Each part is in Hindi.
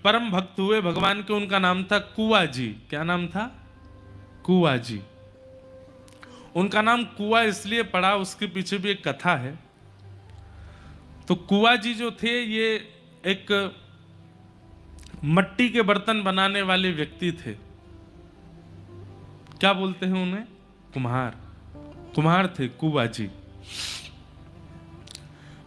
परम भक्त हुए भगवान के, उनका नाम था कुआ जी। क्या नाम था? कुआ जी। उनका नाम कुआ इसलिए पड़ा, उसके पीछे भी एक कथा है। तो कुआ जी जो थे, ये एक मट्टी के बर्तन बनाने वाले व्यक्ति थे। क्या बोलते हैं उन्हें? कुम्हार। कुम्हार थे कुआ जी।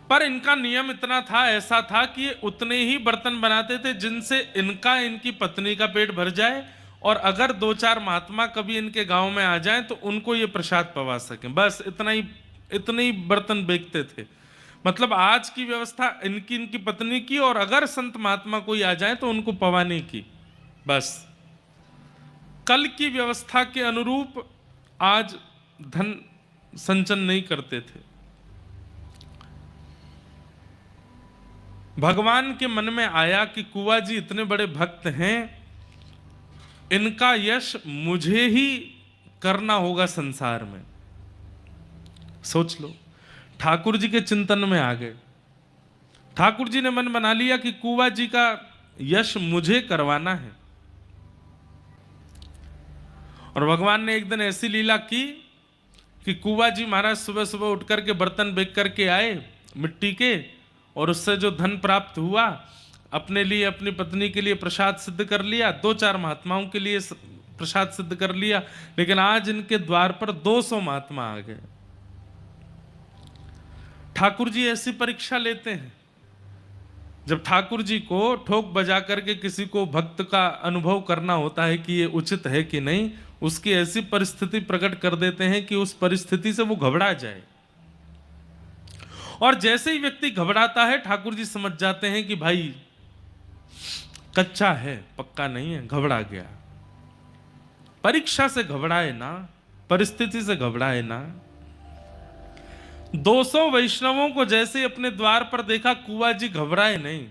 पर इनका नियम इतना था, ऐसा था कि ये उतने ही बर्तन बनाते थे जिनसे इनका, इनकी पत्नी का पेट भर जाए, और अगर दो चार महात्मा कभी इनके गांव में आ जाएं तो उनको ये प्रसाद पवा सकें। बस इतने ही बर्तन बेचते थे। मतलब आज की व्यवस्था इनकी, इनकी पत्नी की, और अगर संत महात्मा कोई आ जाए तो उनको पवाने की। बस कल की व्यवस्था के अनुरूप आज धन संचन नहीं करते थे। भगवान के मन में आया कि कुआ जी इतने बड़े भक्त हैं, इनका यश मुझे ही करना होगा संसार में। सोच लो, ठाकुर जी के चिंतन में आ गए। ठाकुर जी ने मन बना लिया कि कुआ जी का यश मुझे करवाना है। और भगवान ने एक दिन ऐसी लीला की कि कुआ जी महाराज सुबह सुबह उठ करके बर्तन बेच करके आए मिट्टी के, और उससे जो धन प्राप्त हुआ, अपने लिए, अपनी पत्नी के लिए प्रसाद सिद्ध कर लिया, दो चार महात्माओं के लिए प्रसाद सिद्ध कर लिया। लेकिन आज इनके द्वार पर 200 महात्मा आ गए। ठाकुर जी ऐसी परीक्षा लेते हैं। जब ठाकुर जी को ठोक बजा करके किसी को भक्त का अनुभव करना होता है कि ये उचित है कि नहीं, उसकी ऐसी परिस्थिति प्रकट कर देते हैं कि उस परिस्थिति से वो घबरा जाए। और जैसे ही व्यक्ति घबराता है, ठाकुर जी समझ जाते हैं कि भाई कच्चा है, पक्का नहीं है, घबरा गया। परीक्षा से घबराए ना, परिस्थिति से घबराए ना। 200 वैष्णवों को जैसे ही अपने द्वार पर देखा, कुआ जी घबराए नहीं।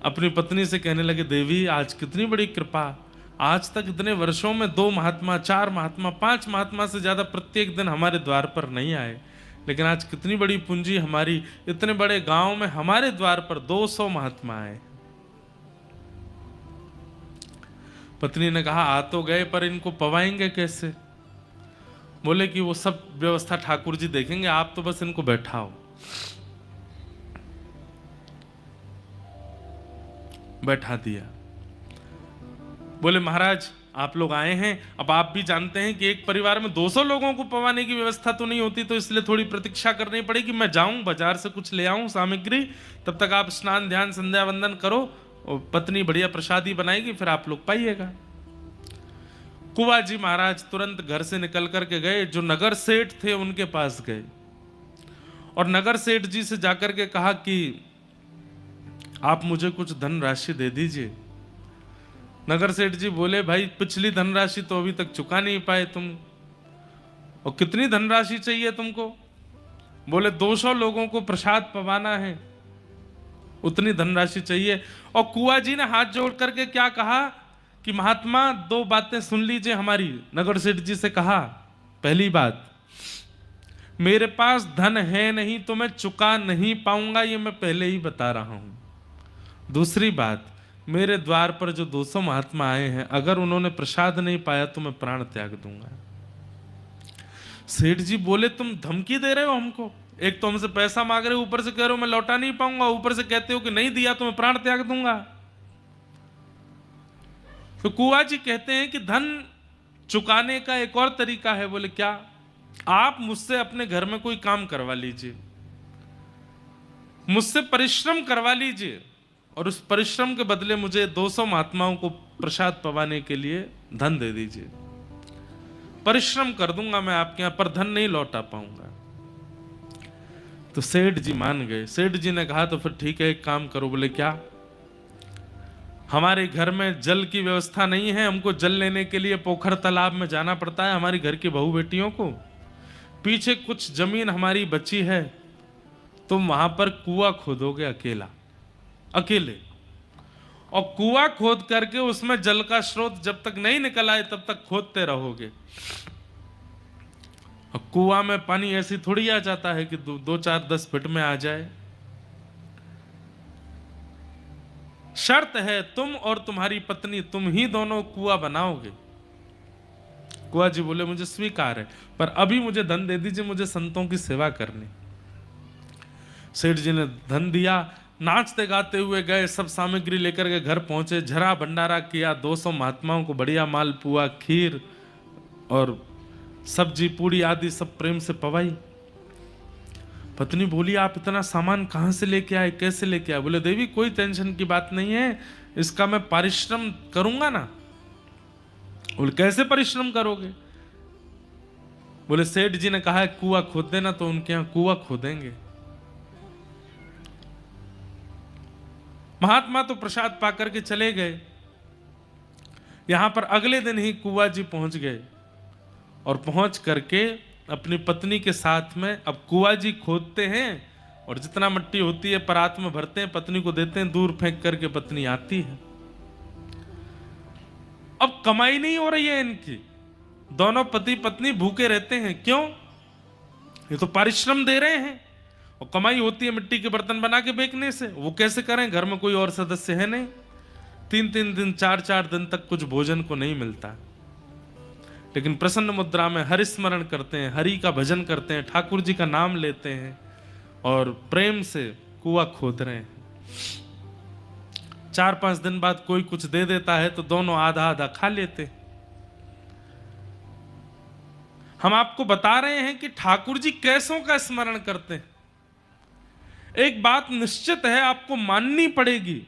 अपनी पत्नी से कहने लगे, देवी आज कितनी बड़ी कृपा, आज तक इतने वर्षों में 2 महात्मा, 4 महात्मा, 5 महात्मा से ज्यादा प्रत्येक दिन हमारे द्वार पर नहीं आए, लेकिन आज कितनी बड़ी पूंजी हमारी, इतने बड़े गांव में हमारे द्वार पर 200 महात्मा आए। पत्नी ने कहा, आ तो गए, पर इनको पवाएंगे कैसे? बोले कि वो सब व्यवस्था ठाकुर जी देखेंगे, आप तो बस इनको बैठाओ। बैठा दिया। बोले महाराज आप लोग आए हैं, अब आप भी जानते हैं कि एक परिवार में 200 लोगों को पवाने की व्यवस्था तो नहीं होती, तो इसलिए थोड़ी प्रतीक्षा करनी पड़ेगी। मैं जाऊं बाजार से कुछ ले आऊं सामग्री, तब तक आप स्नान ध्यान संध्या वंदन करो, और पत्नी बढ़िया प्रसादी बनाएगी, फिर आप लोग पाइएगा। कुआ जी महाराज तुरंत घर से निकल करके गए, जो नगर सेठ थे उनके पास गए, और नगर सेठ जी से जाकर के कहा कि आप मुझे कुछ धनराशि दे दीजिए। नगर सेठ जी बोले, भाई पिछली धनराशि तो अभी तक चुका नहीं पाए तुम, और कितनी धनराशि चाहिए तुमको? बोले 200 लोगों को प्रसाद पवाना है, उतनी धनराशि चाहिए। और कुआ जी ने हाथ जोड़ करके क्या कहा कि महात्मा 2 बातें सुन लीजिए हमारी। नगर सेठ जी से कहा, पहली बात, मेरे पास धन है नहीं तो मैं चुका नहीं पाऊंगा, ये मैं पहले ही बता रहा हूं। दूसरी बात, मेरे द्वार पर जो 200 महात्मा आए हैं, अगर उन्होंने प्रसाद नहीं पाया तो मैं प्राण त्याग दूंगा। सेठ जी बोले, तुम धमकी दे रहे हो हमको? एक तो हमसे पैसा मांग रहे हो, ऊपर से कह रहे हो मैं लौटा नहीं पाऊंगा, ऊपर से कहते हो कि नहीं दिया तो मैं प्राण त्याग दूंगा। तो कुआ जी कहते हैं कि धन चुकाने का एक और तरीका है। बोले क्या? आप मुझसे अपने घर में कोई काम करवा लीजिए, मुझसे परिश्रम करवा लीजिए, और उस परिश्रम के बदले मुझे 200 महात्माओं को प्रसाद पवाने के लिए धन दे दीजिए। परिश्रम कर दूंगा मैं आपके यहां, पर धन नहीं लौटा पाऊंगा। तो सेठ जी मान गए। सेठ जी ने कहा, तो फिर ठीक है, एक काम करो। बोले क्या? हमारे घर में जल की व्यवस्था नहीं है, हमको जल लेने के लिए पोखर तालाब में जाना पड़ता है हमारी घर की बहू बेटियों को। पीछे कुछ जमीन हमारी बची है, तुम वहां पर कुआं खोदोगे अकेले, और कुआं खोद करके उसमें जल का स्रोत जब तक नहीं निकल आए तब तक खोदते रहोगे। और कुआं में पानी ऐसी थोड़ी आ जाता है कि 2, 4, 10 फीट में आ जाए। शर्त है तुम और तुम्हारी पत्नी, तुम ही दोनों कुआं बनाओगे। कुआं जी बोले मुझे स्वीकार है, पर अभी मुझे धन दे दीजिए, मुझे संतों की सेवा करनी। सेठ जी ने धन दिया, नाचते गाते हुए गए, सब सामग्री लेकर के घर पहुंचे, झरा भंडारा किया, 200 महात्माओं को बढ़िया मालपुआ, खीर और सब्जी पूड़ी आदि सब प्रेम से पवाई। पत्नी बोली आप इतना सामान कहां से लेके आए, कैसे लेके आए? बोले देवी कोई टेंशन की बात नहीं है, इसका मैं परिश्रम करूंगा ना। बोले कैसे परिश्रम करोगे? बोले सेठ जी ने कहा है कुआं खोद देना, तो उनके यहां कुआं खोदेंगे। महात्मा तो प्रसाद पाकर के चले गए। यहां पर अगले दिन ही कुआं जी पहुंच गए और पहुंच करके अपनी पत्नी के साथ में अब कुआं जी खोदते हैं और जितना मिट्टी होती है परात में भरते हैं, पत्नी को देते हैं, दूर फेंक करके पत्नी आती है। अब कमाई नहीं हो रही है इनकी, दोनों पति पत्नी भूखे रहते हैं। क्यों? ये तो परिश्रम दे रहे हैं और कमाई होती है मिट्टी के बर्तन बना के बेचने से। वो कैसे करें? घर में कोई और सदस्य है नहीं, 3-3 दिन 4-4 दिन तक कुछ भोजन को नहीं मिलता। लेकिन प्रसन्न मुद्रा में हरि स्मरण करते हैं, हरि का भजन करते हैं, ठाकुर जी का नाम लेते हैं और प्रेम से कुआं खोद रहे हैं। 4-5 दिन बाद कोई कुछ दे देता है तो दोनों आधा आधा खा लेते। हम आपको बता रहे हैं कि ठाकुर जी कैसों का स्मरण करते हैं। एक बात निश्चित है, आपको माननी पड़ेगी,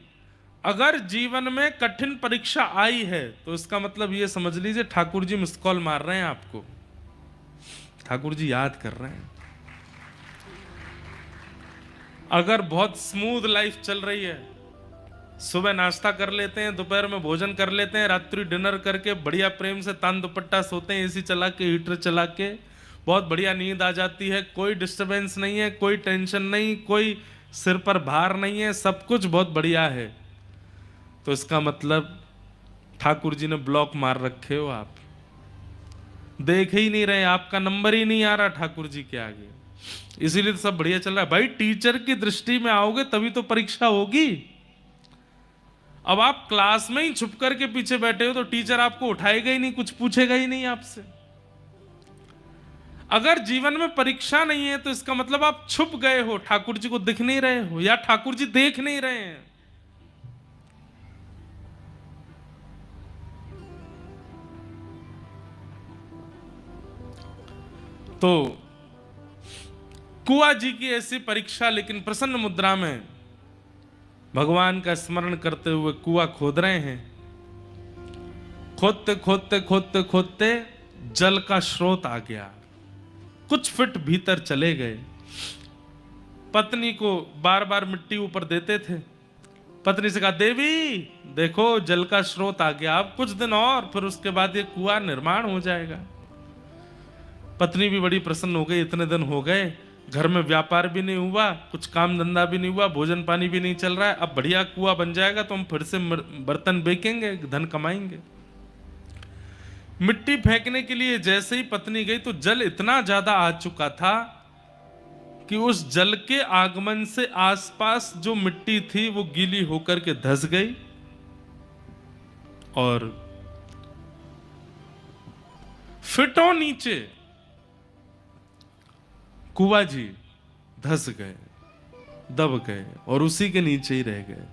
अगर जीवन में कठिन परीक्षा आई है तो इसका मतलब ये समझ लीजिए ठाकुर जी मिस कॉल मार रहे हैं आपको, ठाकुर जी याद कर रहे हैं। अगर बहुत स्मूथ लाइफ चल रही है, सुबह नाश्ता कर लेते हैं, दोपहर में भोजन कर लेते हैं, रात्रि डिनर करके बढ़िया प्रेम से तान दुपट्टा सोते हैं, एसी चला के, हीटर चला के, बहुत बढ़िया नींद आ जाती है, कोई डिस्टरबेंस नहीं है, कोई टेंशन नहीं, कोई सिर पर भार नहीं है, सब कुछ बहुत बढ़िया है, तो इसका मतलब ठाकुर जी ने ब्लॉक मार रखे हो, आप देख ही नहीं रहे, आपका नंबर ही नहीं आ रहा ठाकुर जी के आगे, इसीलिए तो सब बढ़िया चल रहा है। भाई टीचर की दृष्टि में आओगे तभी तो परीक्षा होगी। अब आप क्लास में ही छुप करके पीछे बैठे हो तो टीचर आपको उठाएगा ही नहीं, कुछ पूछेगा ही नहीं आपसे। अगर जीवन में परीक्षा नहीं है तो इसका मतलब आप छुप गए हो, ठाकुर जी को दिख नहीं रहे हो या ठाकुर जी देख नहीं रहे हैं। तो कुआं जी की ऐसी परीक्षा, लेकिन प्रसन्न मुद्रा में भगवान का स्मरण करते हुए कुआं खोद रहे हैं। खोदते खोदते खोदते खोदते जल का स्रोत आ गया, कुछ फीट भीतर चले गए। पत्नी को बार बार मिट्टी ऊपर देते थे। पत्नी से कहा देवी देखो जल का स्रोत आ गया, अब कुछ दिन और फिर उसके बाद ये कुआं निर्माण हो जाएगा। पत्नी भी बड़ी प्रसन्न हो गई, इतने दिन हो गए, घर में व्यापार भी नहीं हुआ, कुछ काम धंधा भी नहीं हुआ, भोजन पानी भी नहीं चल रहा है, अब बढ़िया कुआं बन जाएगा तो हम फिर से बर्तन बेचेंगे, धन कमाएंगे। मिट्टी फेंकने के लिए जैसे ही पत्नी गई तो जल इतना ज्यादा आ चुका था कि उस जल के आगमन से आसपास जो मिट्टी थी वो गीली होकर के धंस गई और फिटों नीचे कुआं जी धंस गए, दब गए और उसी के नीचे ही रह गए।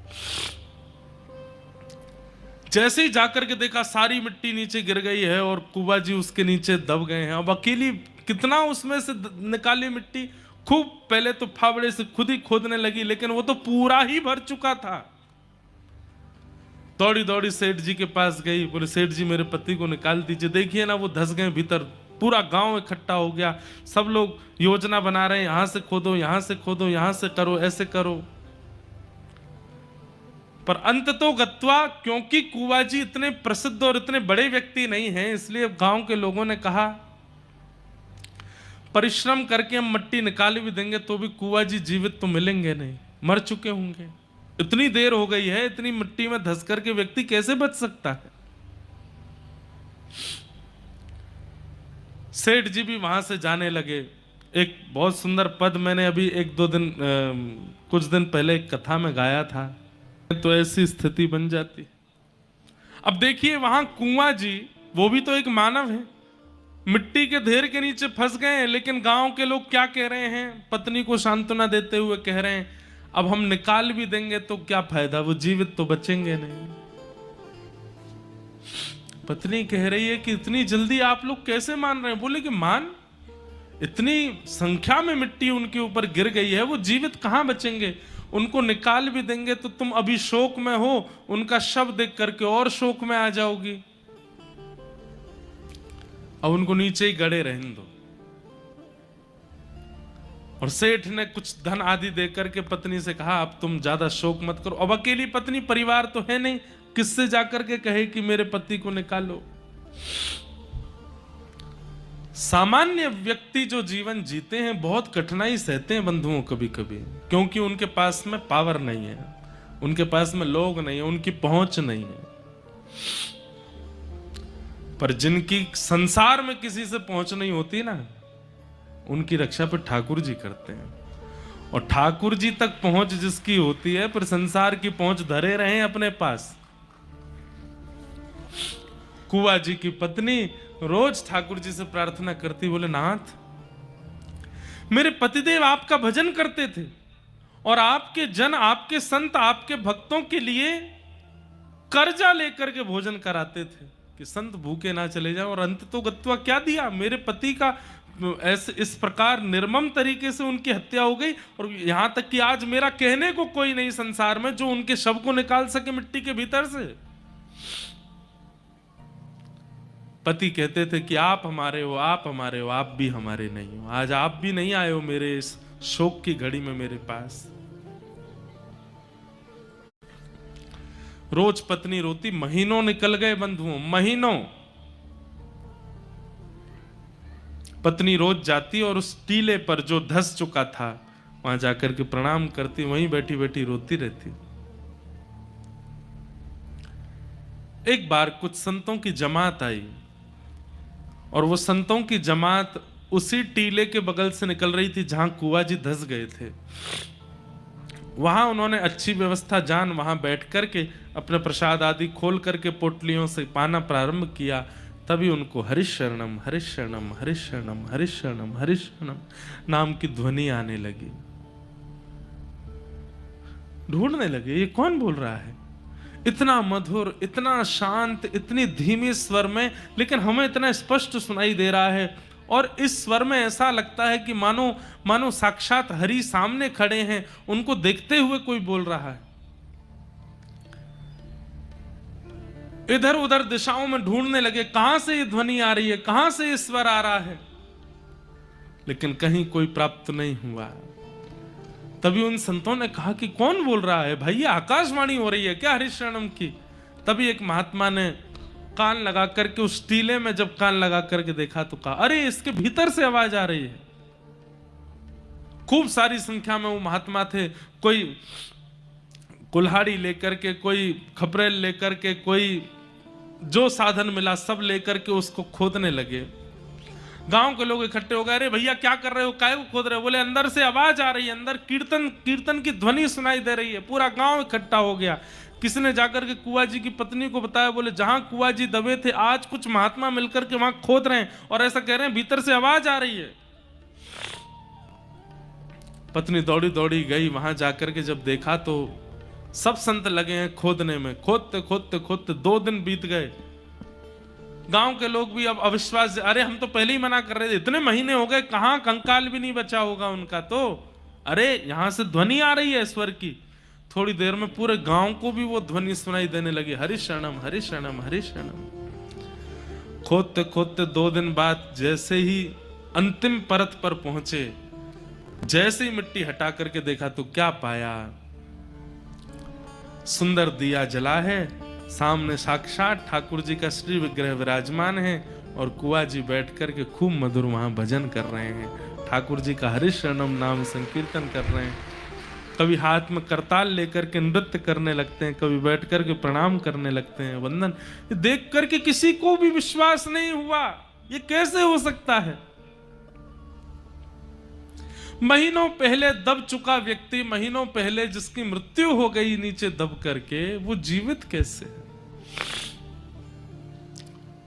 जैसे ही जाकर के देखा सारी मिट्टी नीचे गिर गई है और कुआं जी उसके नीचे दब गए हैं। अब अकेली कितना उसमें से निकाली मिट्टी, खूब पहले तो फावड़े से खुद ही खोदने लगी, लेकिन वो तो पूरा ही भर चुका था। दौड़ी दौड़ी सेठ जी के पास गई, बोले सेठ जी मेरे पति को निकाल दीजिए, देखिए ना वो धंस गए भीतर। पूरा गांव इकट्ठा हो गया, सब लोग योजना बना रहे हैं, यहां से खोदो, यहां से खोदो, यहां से करो, ऐसे करो। पर अंत तो गत्वा, क्योंकि कुआं जी इतने प्रसिद्ध और इतने बड़े व्यक्ति नहीं हैं, इसलिए गांव के लोगों ने कहा परिश्रम करके हम मिट्टी निकाल भी देंगे तो भी कुआं जी जीवित तो मिलेंगे नहीं, मर चुके होंगे। इतनी देर हो गई है, इतनी मिट्टी में धंस करके व्यक्ति कैसे बच सकता है। सेठ जी भी वहां से जाने लगे। एक बहुत सुंदर पद मैंने अभी 1-2 दिन कुछ दिन पहले एक कथा में गाया था। तो ऐसी स्थिति बन जाती। अब देखिए वहां कुआं जी, वो भी तो एक मानव है, मिट्टी के ढेर के नीचे फंस गए हैं, लेकिन गांव के लोग क्या कह रहे हैं, पत्नी को सांत्वना देते हुए कह रहे हैं, अब हम निकाल भी देंगे तो क्या फायदा, वो जीवित तो बचेंगे नहीं। पत्नी कह रही है कि इतनी जल्दी आप लोग कैसे मान रहे हैं? बोले कि मान, इतनी संख्या में मिट्टी उनके ऊपर गिर गई है, वो जीवित कहां बचेंगे, उनको निकाल भी देंगे तो तुम अभी शोक में हो, उनका शव देख करके और शोक में आ जाओगी, अब उनको नीचे ही गड़े रहने दो। और सेठ ने कुछ धन आदि देकर के पत्नी से कहा, अब तुम ज्यादा शोक मत करो। अब अकेली पत्नी, परिवार तो है नहीं, किससे जाकर के कहे कि मेरे पति को निकालो। सामान्य व्यक्ति जो जीवन जीते हैं बहुत कठिनाई सहते हैं बंधुओं कभी कभी, क्योंकि उनके पास में पावर नहीं है, उनके पास में लोग नहीं है, उनकी पहुंच नहीं है। पर जिनकी संसार में किसी से पहुंच नहीं होती ना, उनकी रक्षा पर ठाकुर जी करते हैं। और ठाकुर जी तक पहुंच जिसकी होती है, पर संसार की पहुंच धरे रहे अपने पास। कुआ जी की पत्नी रोज ठाकुर जी से प्रार्थना करती, बोले नाथ, मेरे पतिदेव आपका भजन करते थे और आपके जन, आपके संत, आपके भक्तों के लिए कर्जा लेकर के भोजन कराते थे कि संत भूखे ना चले जाए, और अंत तो गत्वा क्या दिया, मेरे पति का ऐसे इस प्रकार निर्मम तरीके से उनकी हत्या हो गई, और यहां तक कि आज मेरा कहने को कोई नहीं संसार में जो उनके शव को निकाल सके मिट्टी के भीतर से। पति कहते थे कि आप हमारे हो, आप हमारे हो, आप भी हमारे नहीं हो, आज आप भी नहीं आए हो मेरे इस शोक की घड़ी में मेरे पास। रोज पत्नी रोती, महीनों निकल गए बंधुओं, महीनों। पत्नी रोज जाती और उस टीले पर जो धस चुका था वहां जाकर के प्रणाम करती, वहीं बैठी बैठी रोती रहती। एक बार कुछ संतों की जमात आई, और वो संतों की जमात उसी टीले के बगल से निकल रही थी जहां कुआ जी धस गए थे। वहां उन्होंने अच्छी व्यवस्था जान वहां बैठ करके अपने प्रसाद आदि खोल करके पोटलियों से पाना प्रारंभ किया। तभी उनको हरिशरणम हरिशरणम हरिशरणम हरिशरणम हरिशरणम नाम की ध्वनि आने लगी। ढूंढने लगे ये कौन बोल रहा है, इतना मधुर, इतना शांत, इतनी धीमी स्वर में, लेकिन हमें इतना स्पष्ट सुनाई दे रहा है। और इस स्वर में ऐसा लगता है कि मानो साक्षात हरि सामने खड़े हैं, उनको देखते हुए कोई बोल रहा है। इधर उधर दिशाओं में ढूंढने लगे, कहां से ये ध्वनि आ रही है, कहां से ये स्वर आ रहा है, लेकिन कहीं कोई प्राप्त नहीं हुआ। तभी उन संतों ने कहा कि कौन बोल रहा है भाई, ये आकाशवाणी हो रही है क्या हरिशरणम की। तभी एक महात्मा ने कान लगा करके उस टीले में जब कान लगा करके देखा तो कहा, अरे इसके भीतर से आवाज आ रही है। खूब सारी संख्या में वो महात्मा थे, कोई कुल्हाड़ी लेकर के, कोई खपरेल लेकर के, कोई जो साधन मिला सब लेकर के उसको खोदने लगे। गांव के लोग इकट्ठे हो गए, अरे भैया क्या कर रहे हो, काय को खोद रहे हो। बोले अंदर से आवाज आ रही है, अंदर कीर्तन की ध्वनि सुनाई दे रही है। पूरा गांव इकट्ठा हो गया। किसी ने जाकर के कुआ जी की पत्नी को बताया, बोले जहां कुआ जी दबे थे आज कुछ महात्मा मिलकर के वहां खोद रहे हैं और ऐसा कह रहे हैं भीतर से आवाज आ रही है। पत्नी दौड़ी दौड़ी गई, वहां जाकर के जब देखा तो सब संत लगे हैं खोदने में। खोदते खोदते खोदते 2 दिन बीत गए। गांव के लोग भी अब अविश्वास, अरे हम तो पहले ही मना कर रहे थे, इतने महीने हो गए, कहां कंकाल भी नहीं बचा होगा उनका तो। अरे यहां से ध्वनि आ रही है स्वर की। थोड़ी देर में पूरे गांव को भी वो ध्वनि सुनाई देने लगी, हरिशरणम हरिशरणम हरिशरणम। खोदते खोदते 2 दिन बाद जैसे ही अंतिम परत पर पहुंचे, जैसे ही मिट्टी हटा करके देखा तो क्या पाया, सुंदर दिया जला है, सामने साक्षात ठाकुर जी का श्री विग्रह विराजमान है और कुआ जी बैठ करके खूब मधुर वहां भजन कर रहे हैं, ठाकुर जी का हरिशरणम नाम संकीर्तन कर रहे हैं। कभी हाथ में करताल लेकर के नृत्य करने लगते हैं, कभी बैठ करके प्रणाम करने लगते हैं, वंदन। देख करके किसी को भी विश्वास नहीं हुआ, ये कैसे हो सकता है। महीनों पहले दब चुका व्यक्ति, महीनों पहले जिसकी मृत्यु हो गई नीचे दब करके, वो जीवित कैसे है?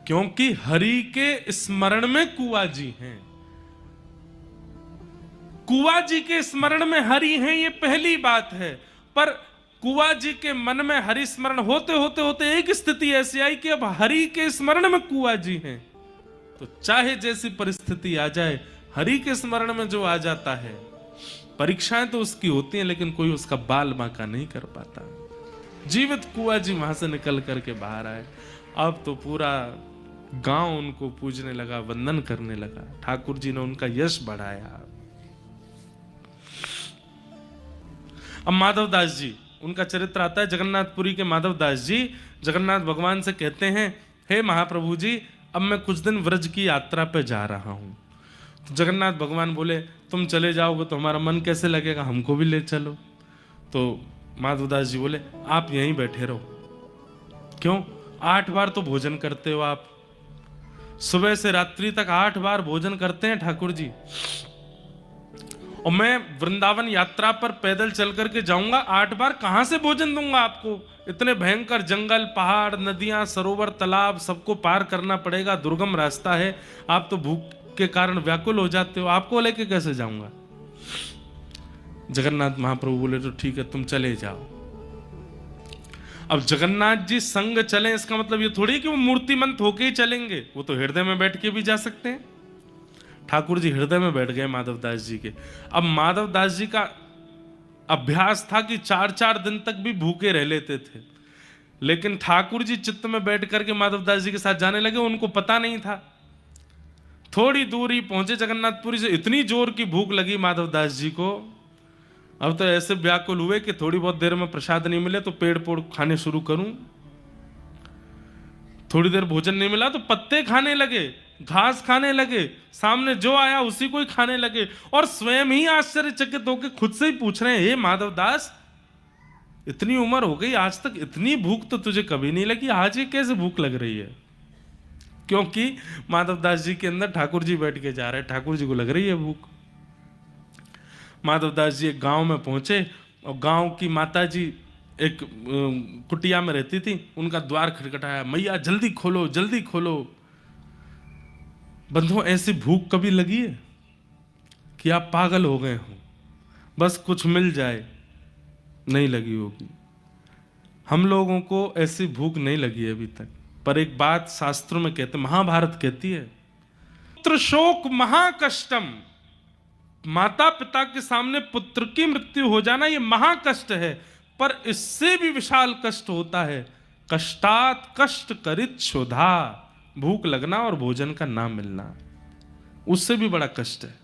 क्योंकि हरि के स्मरण में कुआ जी हैं। कुआ जी के स्मरण में हरि हैं, ये पहली बात है। पर कुआ जी के मन में हरि स्मरण होते होते होते एक स्थिति ऐसी आई कि अब हरि के स्मरण में कुआ जी हैं, तो चाहे जैसी परिस्थिति आ जाए, हरि के स्मरण में जो आ जाता है, परीक्षाएं तो उसकी होती हैं लेकिन कोई उसका बाल बांका नहीं कर पाता। जीवित कुआ जी वहां से निकल करके बाहर आए। अब तो पूरा गांव उनको पूजने लगा, वंदन करने लगा। ठाकुर जी ने उनका यश बढ़ाया। अब माधवदास जी, उनका चरित्र आता है। जगन्नाथपुरी के माधवदास जी जगन्नाथ भगवान से कहते हैं, हे महाप्रभु जी, अब मैं कुछ दिन व्रज की यात्रा पे जा रहा हूं। तो जगन्नाथ भगवान बोले, तुम चले जाओगे तो हमारा मन कैसे लगेगा, हमको भी ले चलो। तो माधवदास जी बोले, आप यहीं बैठे रहो। क्यों? 8 बार तो भोजन करते हो आप, सुबह से रात्रि तक 8 बार भोजन करते हैं ठाकुर जी। और मैं वृंदावन यात्रा पर पैदल चल करके जाऊंगा, 8 बार कहां से भोजन दूंगा आपको? इतने भयंकर जंगल, पहाड़, नदियां, सरोवर, तालाब सबको पार करना पड़ेगा, दुर्गम रास्ता है। आप तो भूख के कारण व्याकुल हो जाते हो, आपको लेके कैसे जाऊंगा? जगन्नाथ महाप्रभु बोले, तो ठीक है, तुम चले जाओ। अब जगन्नाथ जी संग चले, इसका मतलब ये थोड़ी कि वो मूर्तिमंत होके ही चलेंगे, वो तो हृदय में बैठ के भी जा सकते हैं। ठाकुर जी हृदय में बैठ गए माधवदास जी के। अब माधवदास जी का अभ्यास था कि 4-4 दिन तक भी भूखे रह लेते थे, लेकिन ठाकुर जी चित्त में बैठ करके माधवदास जी के साथ जाने लगे। उनको पता नहीं था। थोड़ी दूरी पहुंचे जगन्नाथपुरी से, इतनी जोर की भूख लगी माधवदास जी को। अब तो ऐसे व्याकुल हुए कि थोड़ी बहुत देर में प्रसाद नहीं मिले तो पेड़ पोड़ खाने शुरू करूं। थोड़ी देर भोजन नहीं मिला तो पत्ते खाने लगे, घास खाने लगे, सामने जो आया उसी को ही खाने लगे। और स्वयं ही आश्चर्यचकित होकर खुद से ही पूछ रहे हैं, हे माधवदास, इतनी उम्र हो गई, आज तक इतनी भूख तो तुझे कभी नहीं लगी, आज ये कैसे भूख लग रही है? क्योंकि माधवदास जी के अंदर ठाकुर जी बैठ के जा रहे हैं, ठाकुर जी को लग रही है भूख। माधवदास जी एक गांव में पहुंचे और गांव की माता जी एक कुटिया में रहती थी। उनका द्वार खटखटाया, मैया जल्दी खोलो, जल्दी खोलो। बंधुओं, ऐसी भूख कभी लगी है कि आप पागल हो गए हो, बस कुछ मिल जाए? नहीं लगी होगी। हम लोगों को ऐसी भूख नहीं लगी है अभी तक। पर एक बात शास्त्रों में कहते, महाभारत कहती है, पुत्र शोक महाकष्टम। माता पिता के सामने पुत्र की मृत्यु हो जाना ये महाकष्ट है, पर इससे भी विशाल कष्ट होता है, कष्टात कष्ट करित क्षुधा। भूख लगना और भोजन का ना मिलना, उससे भी बड़ा कष्ट है।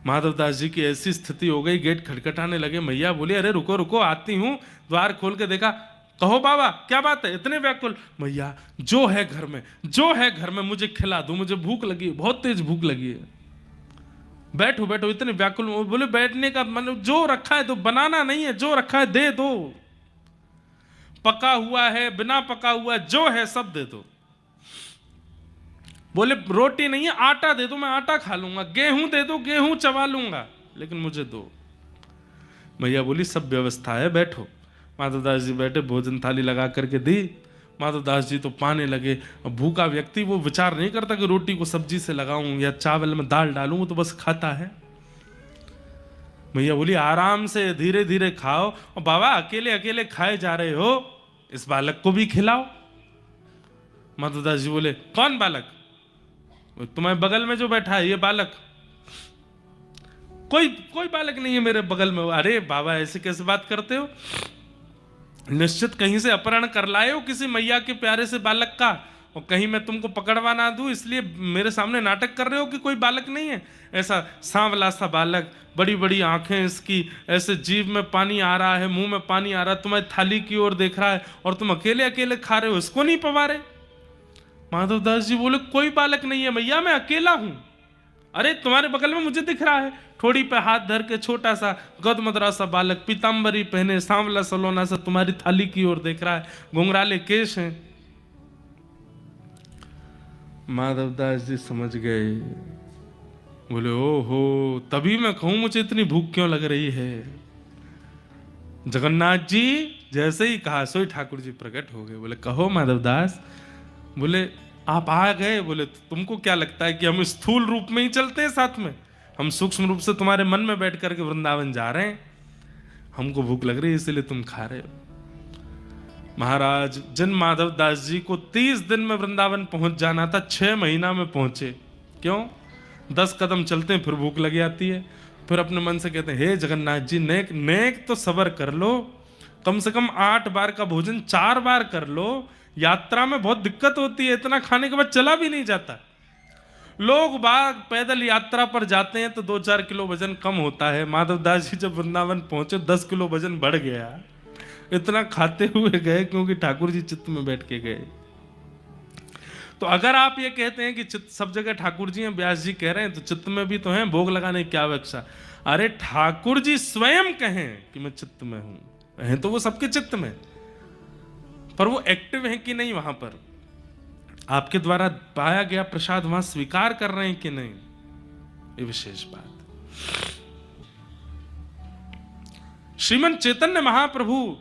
माधवदास जी की ऐसी स्थिति हो गई, गेट खटखटाने लगे। मैया बोली, अरे रुको रुको, आती हूं। द्वार खोल के देखा, कहो बाबा क्या बात है, इतने व्याकुल? मैया जो है घर में, जो है घर में मुझे खिला दो, मुझे भूख लगी है, बहुत तेज भूख लगी है। बैठो बैठो, इतने व्याकुल। बोले बैठने का मतलब जो रखा है तो बनाना नहीं है, जो रखा है दे दो, पका हुआ है, बिना पका हुआ है, जो है सब दे दो। बोले रोटी नहीं है, आटा दे दो, मैं आटा खा लूंगा। गेहूं दे दो, गेहूं चबा लूंगा, लेकिन मुझे दो। मैया बोली सब व्यवस्था है, बैठो। माधवदास जी बैठे, भोजन थाली लगा करके दी। माधवदास जी तो पाने लगे। अब भूखा व्यक्ति वो विचार नहीं करता कि रोटी को सब्जी से लगाऊं या चावल में दाल डालूं, वो तो बस खाता है। मैया बोली आराम से धीरे धीरे खाओ, और बाबा अकेले अकेले खाए जा रहे हो, इस बालक को भी खिलाओ। माधवदास जी बोले कौन बालक? तुम्हारे बगल में जो बैठा है ये बालक? कोई बालक नहीं है मेरे बगल में। अरे बाबा ऐसे कैसे बात करते हो? निश्चित कहीं से अपहरण कर लाए हो किसी मैया के प्यारे से बालक का, और कहीं मैं तुमको पकड़वा ना दूं इसलिए मेरे सामने नाटक कर रहे हो कि कोई बालक नहीं है। ऐसा सांवला सा बालक, बड़ी बड़ी आंखें इसकी, ऐसे जीभ में पानी आ रहा है, मुंह में पानी आ रहा है, तुम्हारी थाली की ओर देख रहा है, और तुम अकेले अकेले खा रहे हो, इसको नहीं पवा रहे? माधवदास जी बोले कोई बालक नहीं है मैया, मैं अकेला हूं। अरे तुम्हारे बगल में मुझे दिख रहा है, ठोड़ी पे हाथ धर के छोटा सा गदमदरा सा बालक, पीतांबरी पहने, सांवला सलोना सा तुम्हारी थाली की ओर देख रहा है, घुंघराले केश हैं। माधवदास जी समझ गए बोले ओहो, तभी मैं कहूं मुझे इतनी भूख क्यों लग रही है। जगन्नाथ जी जैसे ही कहा सोई ठाकुर जी प्रकट हो गए। बोले कहो माधवदास। बोले आप आ गए। बोले तुमको क्या लगता है कि हम स्थूल रूप में ही चलते हैं साथ में? हम सूक्ष्म रूप से तुम्हारे मन में बैठ करके वृंदावन जा रहे हैं। हमको भूख लग रही है इसलिए तुम खा रहे हो। महाराज जिन माधवदास जी को 30 दिन में वृंदावन पहुंच जाना था, 6 महीना में पहुंचे। क्यों? 10 कदम चलते हैं फिर भूख लग जाती है। फिर अपने मन से कहते हैं हे जगन्नाथ जी, नेक नेक तो सबर कर लो, कम से कम 8 बार का भोजन 4 बार कर लो। यात्रा में बहुत दिक्कत होती है, इतना खाने के बाद चला भी नहीं जाता। लोग बाग पैदल यात्रा पर जाते हैं तो 2-4 किलो वजन कम होता है। माधवदास जी जब वृंदावन पहुंचे 10 किलो वजन बढ़ गया। इतना खाते हुए गए क्योंकि ठाकुर जी चित्त में बैठ के गए। तो अगर आप ये कहते हैं कि चित्त सब जगह ठाकुर जी हैं, व्यास जी कह रहे हैं, तो चित्त में भी तो हैं, भोग लगाने की क्या आवश्यकता? अरे ठाकुर जी स्वयं कहें कि मैं चित्त में हूं, हैं तो वो सबके चित्त में, पर वो एक्टिव हैं कि नहीं वहां पर? आपके द्वारा पाया गया प्रसाद वहां स्वीकार कर रहे हैं कि नहीं, ये विशेष बात। श्रीमन चैतन्य महाप्रभु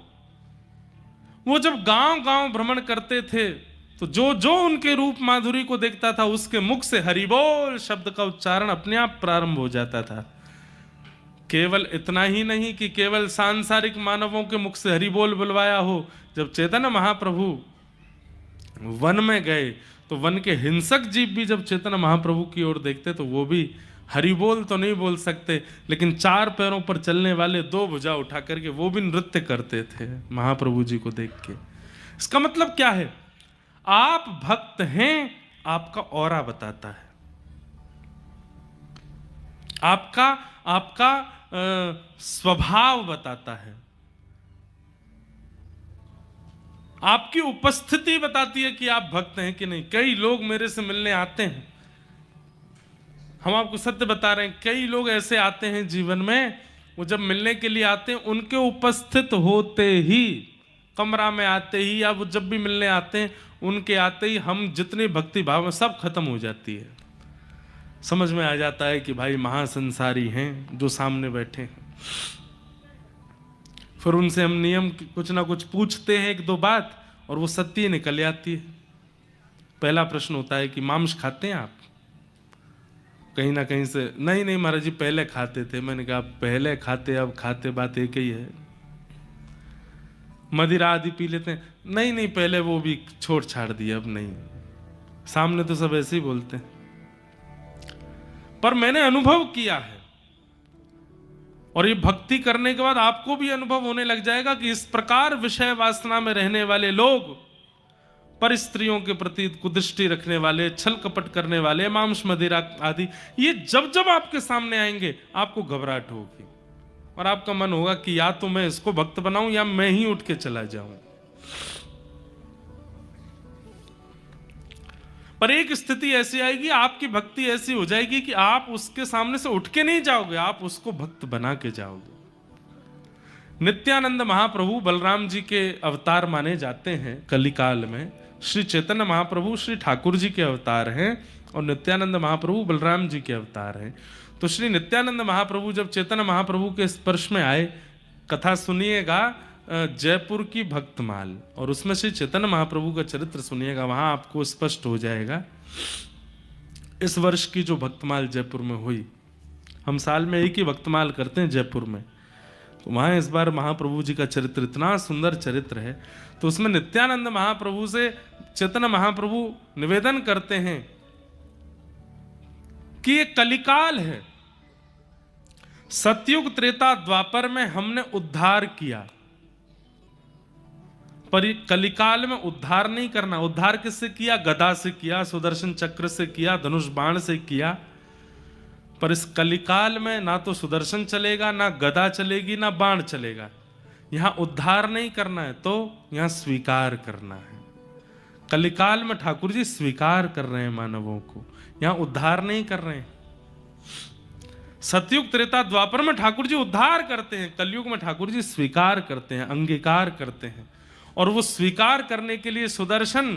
वो जब गांव गांव भ्रमण करते थे तो जो जो उनके रूप माधुरी को देखता था उसके मुख से हरिबोल शब्द का उच्चारण अपने आप प्रारंभ हो जाता था। केवल इतना ही नहीं कि केवल सांसारिक मानवों के मुख से हरिबोल बुलवाया हो। जब चैतन्य महाप्रभु वन में गए तो वन के हिंसक जीव भी जब चैतन्य महाप्रभु की ओर देखते तो वो भी हरिबोल तो नहीं बोल सकते, लेकिन 4 पैरों पर चलने वाले 2 भुजा उठा करके वो भी नृत्य करते थे महाप्रभु जी को देख के। इसका मतलब क्या है? आप भक्त हैं, आपका ऑरा बताता है, आपका स्वभाव बताता है, आपकी उपस्थिति बताती है कि आप भक्त हैं कि नहीं। कई लोग मेरे से मिलने आते हैं, हम आपको सत्य बता रहे हैं, कई लोग ऐसे आते हैं जीवन में, वो जब मिलने के लिए आते हैं उनके उपस्थित होते ही, कमरा में आते ही, या वो जब भी मिलने आते हैं उनके आते ही हम जितने भक्ति भाव में सब खत्म हो जाती है। समझ में आ जाता है कि भाई महासंसारी हैं जो सामने बैठे हैं। फिर उनसे हम नियम कुछ ना कुछ पूछते हैं 1-2 बात और वो सत्य निकल आती है। पहला प्रश्न होता है कि मांस खाते हैं आप? कहीं ना कहीं से नहीं नहीं महाराज जी पहले खाते थे। मैंने कहा पहले खाते अब खाते बात एक ही है। मदिरा आदि पी लेते हैं? नहीं नहीं पहले वो भी छोड़ छाड़ दिया अब नहीं। सामने तो सब ऐसे ही बोलते हैं, पर मैंने अनुभव किया है और ये भक्ति करने के बाद आपको भी अनुभव होने लग जाएगा कि इस प्रकार विषय वासना में रहने वाले लोग, पर स्त्रियों के प्रति कुदृष्टि रखने वाले, छल कपट करने वाले, मांस मदिरा आदि, ये जब जब आपके सामने आएंगे आपको घबराहट होगी और आपका मन होगा कि या तो मैं इसको भक्त बनाऊं या मैं ही उठ के चला जाऊं। पर एक स्थिति ऐसी आएगी, आपकी भक्ति ऐसी हो जाएगी कि आप उसके सामने से उठ के नहीं जाओगे, आप उसको भक्त बना के जाओगे। नित्यानंद महाप्रभु बलराम जी के अवतार माने जाते हैं कलिकाल में। श्री चैतन्य महाप्रभु श्री ठाकुर जी के अवतार हैं और नित्यानंद महाप्रभु बलराम जी के अवतार हैं। तो श्री नित्यानंद महाप्रभु जब चैतन्य महाप्रभु के स्पर्श में आए, कथा सुनिएगा जयपुर की भक्तमाल, और उसमें श्री चैतन्य महाप्रभु का चरित्र सुनिएगा, वहां आपको स्पष्ट हो जाएगा। इस वर्ष की जो भक्तमाल जयपुर में हुई, हम साल में एक ही भक्तमाल करते हैं जयपुर में, तो वहां इस बार महाप्रभु जी का चरित्र इतना सुंदर चरित्र है। तो उसमें नित्यानंद महाप्रभु से चैतन्य महाप्रभु निवेदन करते हैं कि ये कलिकाल है, सतयुग त्रेता द्वापर में हमने उद्धार किया, पर ये कलिकाल में उद्धार नहीं करना। उद्धार किससे किया? गदा से किया, सुदर्शन चक्र से किया, धनुष बाण से किया। पर इस कलिकाल में ना तो सुदर्शन चलेगा, ना गदा चलेगी, ना बाण चलेगा। यहां उद्धार नहीं करना है, तो यहां स्वीकार करना है। कलिकाल में ठाकुर जी स्वीकार कर रहे हैं मानवों को, यहां उद्धार नहीं कर रहे हैं। सतयुग त्रेता द्वापर में ठाकुर जी उद्धार करते हैं, कलयुग में ठाकुर जी स्वीकार करते हैं, अंगीकार करते हैं। और वो स्वीकार करने के लिए सुदर्शन,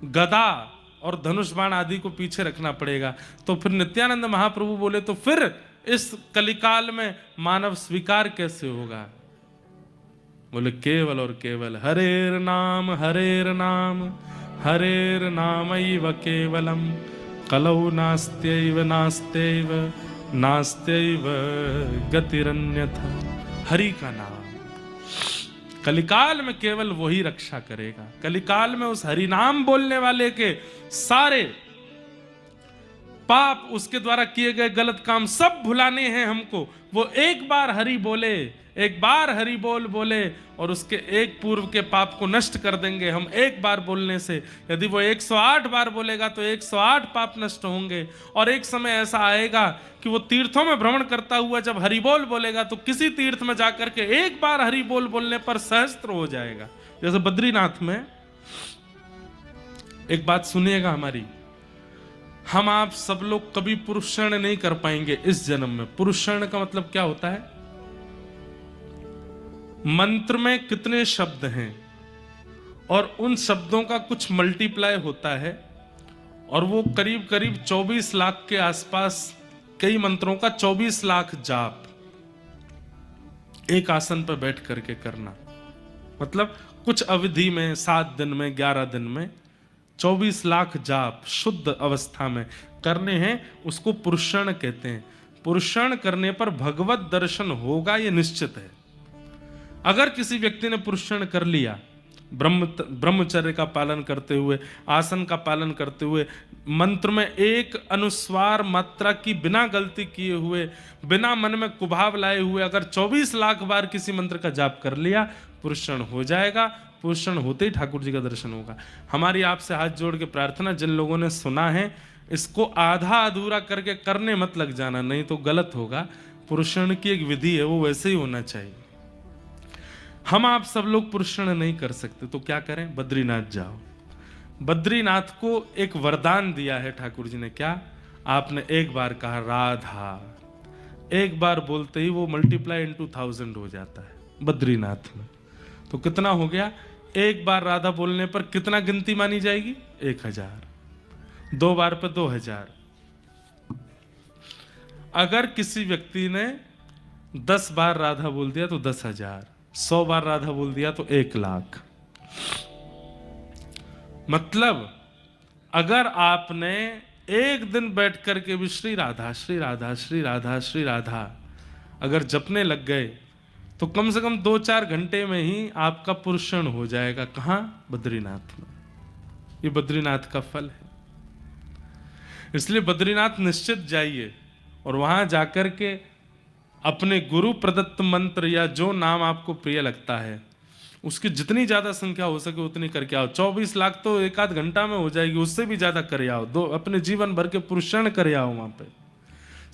गदा और धनुष बाण आदि को पीछे रखना पड़ेगा। तो फिर नित्यानंद महाप्रभु बोले तो फिर इस कलिकाल में मानव स्वीकार कैसे होगा? बोले केवल और केवल हरेर नाम हरेर नाम हरेर नामैव केवलम कलौ नास्त्यैव नास्त्यैव नास्त्यैव गतिरन्यथा। हरि का नाम कलिकाल में केवल वही रक्षा करेगा। कलिकाल में उस हरि नाम बोलने वाले के सारे पाप, उसके द्वारा किए गए गलत काम सब भुलाने हैं हमको। वो एक बार हरि बोले, एक बार हरि बोल बोले और उसके एक पूर्व के पाप को नष्ट कर देंगे हम एक बार बोलने से। यदि वो 108 बार बोलेगा तो 108 पाप नष्ट होंगे। और एक समय ऐसा आएगा कि वो तीर्थों में भ्रमण करता हुआ जब हरि बोल बोलेगा तो किसी तीर्थ में जाकर के एक बार हरि बोल बोलने पर सहस्त्र हो जाएगा। जैसे बद्रीनाथ में, एक बात सुनिएगा हमारी, हम आप सब लोग कभी पुरुषण नहीं कर पाएंगे इस जन्म में। पुरुषण का मतलब क्या होता है? मंत्र में कितने शब्द हैं और उन शब्दों का कुछ मल्टीप्लाई होता है और वो करीब करीब 24 लाख के आसपास, कई मंत्रों का 24 लाख जाप एक आसन पर बैठ करके करना। मतलब कुछ अवधि में 7 दिन में 11 दिन में 24 लाख जाप शुद्ध अवस्था में करने हैं, उसको पुरुषण कहते हैं। पुरुषण करने पर भगवत दर्शन होगा, यह निश्चित है। अगर किसी व्यक्ति ने पुरुषण कर लिया, ब्रह्मचर्य का पालन करते हुए, आसन का पालन करते हुए, मंत्र में एक अनुस्वार मात्रा की बिना गलती किए हुए, बिना मन में कुभाव लाए हुए अगर 24 लाख बार किसी मंत्र का जाप कर लिया, पुरुषण हो जाएगा। पुरुषण होते ही ठाकुर जी का दर्शन होगा। हमारी आपसे हाथ जोड़ के प्रार्थना, जिन लोगों ने सुना है इसको आधा अधूरा करके करने मत लग जाना, नहीं तो गलत होगा। पुरुषण की एक विधि है, वो वैसे ही होना चाहिए। हम आप सब लोग पुरुषण नहीं कर सकते तो क्या करें? बद्रीनाथ जाओ। बद्रीनाथ को एक वरदान दिया है ठाकुर जी ने। क्या? आपने एक बार कहा राधा, एक बार बोलते ही वो मल्टीप्लाई इनटू 1000 हो जाता है बद्रीनाथ में। तो कितना हो गया? एक बार राधा बोलने पर कितना गिनती मानी जाएगी? 1000। 2 बार पे 2000। अगर किसी व्यक्ति ने 10 बार राधा बोल दिया तो 10,000, 100 बार राधा बोल दिया तो 1,00,000। मतलब अगर आपने एक दिन बैठ करके भी श्री राधा श्री राधा श्री राधा श्री राधा अगर जपने लग गए तो कम से कम 2-4 घंटे में ही आपका पुरुषण हो जाएगा। कहां? बद्रीनाथ में। ये बद्रीनाथ का फल है। इसलिए बद्रीनाथ निश्चित जाइए और वहां जाकर के अपने गुरु प्रदत्त मंत्र या जो नाम आपको प्रिय लगता है उसकी जितनी ज्यादा संख्या हो सके उतनी करके आओ। 24 लाख तो 1 आध घंटा में हो जाएगी, उससे भी ज्यादा करे आओ। अपने जीवन भर के पुरुषण करे आओ वहां पे।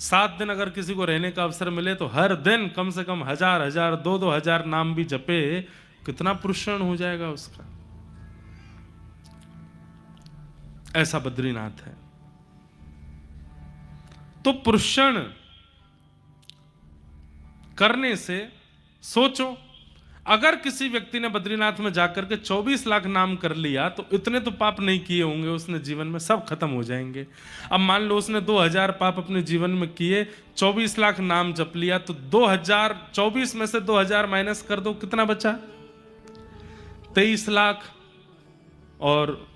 7 दिन अगर किसी को रहने का अवसर मिले तो हर दिन कम से कम 1000 2,000 नाम भी जपे, कितना पुरुषण हो जाएगा उसका। ऐसा बद्रीनाथ है। तो पुरुषण करने से सोचो, अगर किसी व्यक्ति ने बद्रीनाथ में जाकर के 24 लाख नाम कर लिया तो इतने तो पाप नहीं किए होंगे उसने जीवन में, सब खत्म हो जाएंगे। अब मान लो उसने 2000 पाप अपने जीवन में किए, 24 लाख नाम जप लिया, तो 2000, 24 में से 2000 माइनस कर दो, कितना बचा? 23 लाख और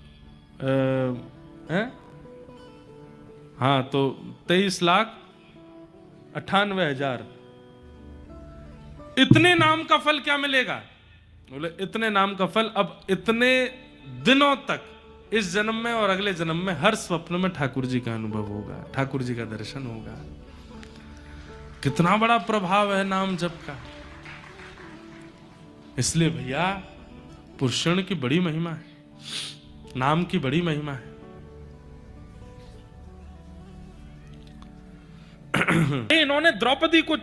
हाँ, तो 23,98,000। इतने नाम का फल क्या मिलेगा? बोले इतने नाम का फल अब इतने दिनों तक इस जन्म में और अगले जन्म में हर स्वप्न में ठाकुर जी का अनुभव होगा, ठाकुर जी का दर्शन होगा। कितना बड़ा प्रभाव है नाम जप का। इसलिए भैया पुरुषण की बड़ी महिमा है, नाम की बड़ी महिमा है। इन्होंने द्रौपदी को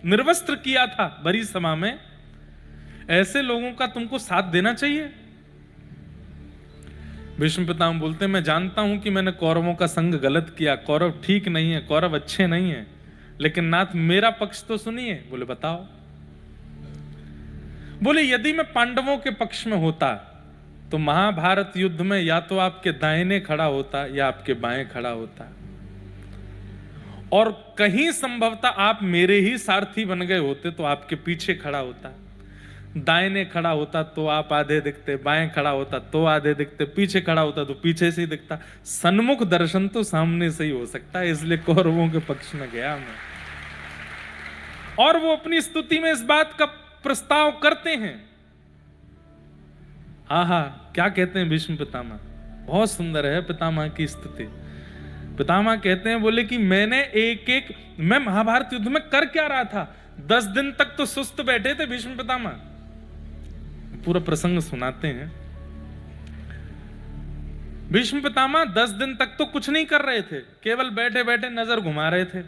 निर्वस्त्र किया था बरी सभा में, ऐसे लोगों का तुमको साथ देना चाहिए। भीष्म पितामह बोलते, मैं जानता हूं कि मैंने कौरवों का संग गलत किया, कौरव ठीक नहीं है, कौरव अच्छे नहीं है, लेकिन नाथ मेरा पक्ष तो सुनिए। बोले बताओ। बोले यदि मैं पांडवों के पक्ष में होता तो महाभारत युद्ध में या तो आपके दाहिने खड़ा होता या आपके बाएं खड़ा होता, और कहीं संभवतः आप मेरे ही सारथी बन गए होते तो आपके पीछे खड़ा होता। दाहिने खड़ा होता तो आप आधे दिखते, बाएं खड़ा होता तो आधे दिखते, पीछे खड़ा होता तो पीछे से ही दिखता। सन्मुख दर्शन तो सामने से ही हो सकता है, इसलिए कौरवों के पक्ष में गया मैं। और वो अपनी स्तुति में इस बात का प्रस्ताव करते हैं। आहा, क्या कहते हैं भीष्म पितामह, बहुत सुंदर है पितामह की स्तुति। पितामह कहते हैं, बोले कि मैं महाभारत युद्ध में कर क्या रहा था। 10 दिन तक तो सुस्त बैठे थे भीष्म पितामह। पूरा प्रसंग सुनाते हैं। भीष्म पितामह 10 दिन तक तो कुछ नहीं कर रहे थे, केवल बैठे बैठे नजर घुमा रहे थे।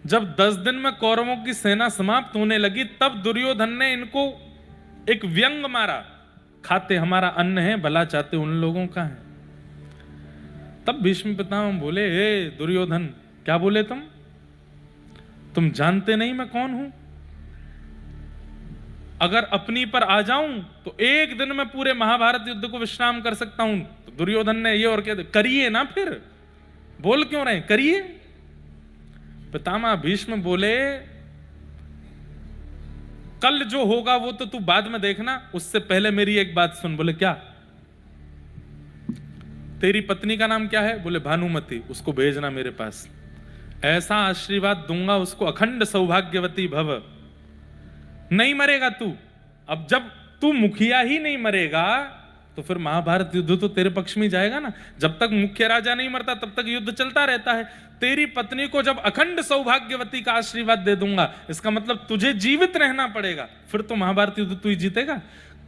जब 10 दिन में कौरवों की सेना समाप्त होने लगी, तब दुर्योधन ने इनको एक व्यंग मारा, खाते हमारा अन्न है, भला चाहते उन लोगों का है। तब भीष्म पितामह बोले, हे दुर्योधन, क्या बोले तुम जानते नहीं मैं कौन हूं? अगर अपनी पर आ जाऊं तो एक दिन में पूरे महाभारत युद्ध को विश्राम कर सकता हूं। तो दुर्योधन ने ये और कह, करिए ना, फिर बोल क्यों रहे, करिए। पितामह भीष्म बोले, कल जो होगा वो तो तू बाद में देखना, उससे पहले मेरी एक बात सुन। बोले क्या? तेरी पत्नी का नाम क्या है? बोले भानुमति, उसको भेजना मेरे पास। ऐसा आशीर्वाद दूंगा उसको, अखंड सौभाग्यवती भव। नहीं मरेगा तू। अब जब तू मुखिया ही नहीं मरेगा तो फिर महाभारत युद्ध तो तेरे पक्ष में जाएगा ना। जब तक मुख्य राजा नहीं मरता तब तक युद्ध चलता रहता है। तेरी पत्नी को जब अखंड सौभाग्यवती का आशीर्वाद दे दूंगा, इसका मतलब तुझे जीवित रहना पड़ेगा, फिर तो महाभारत युद्ध तू ही जीतेगा।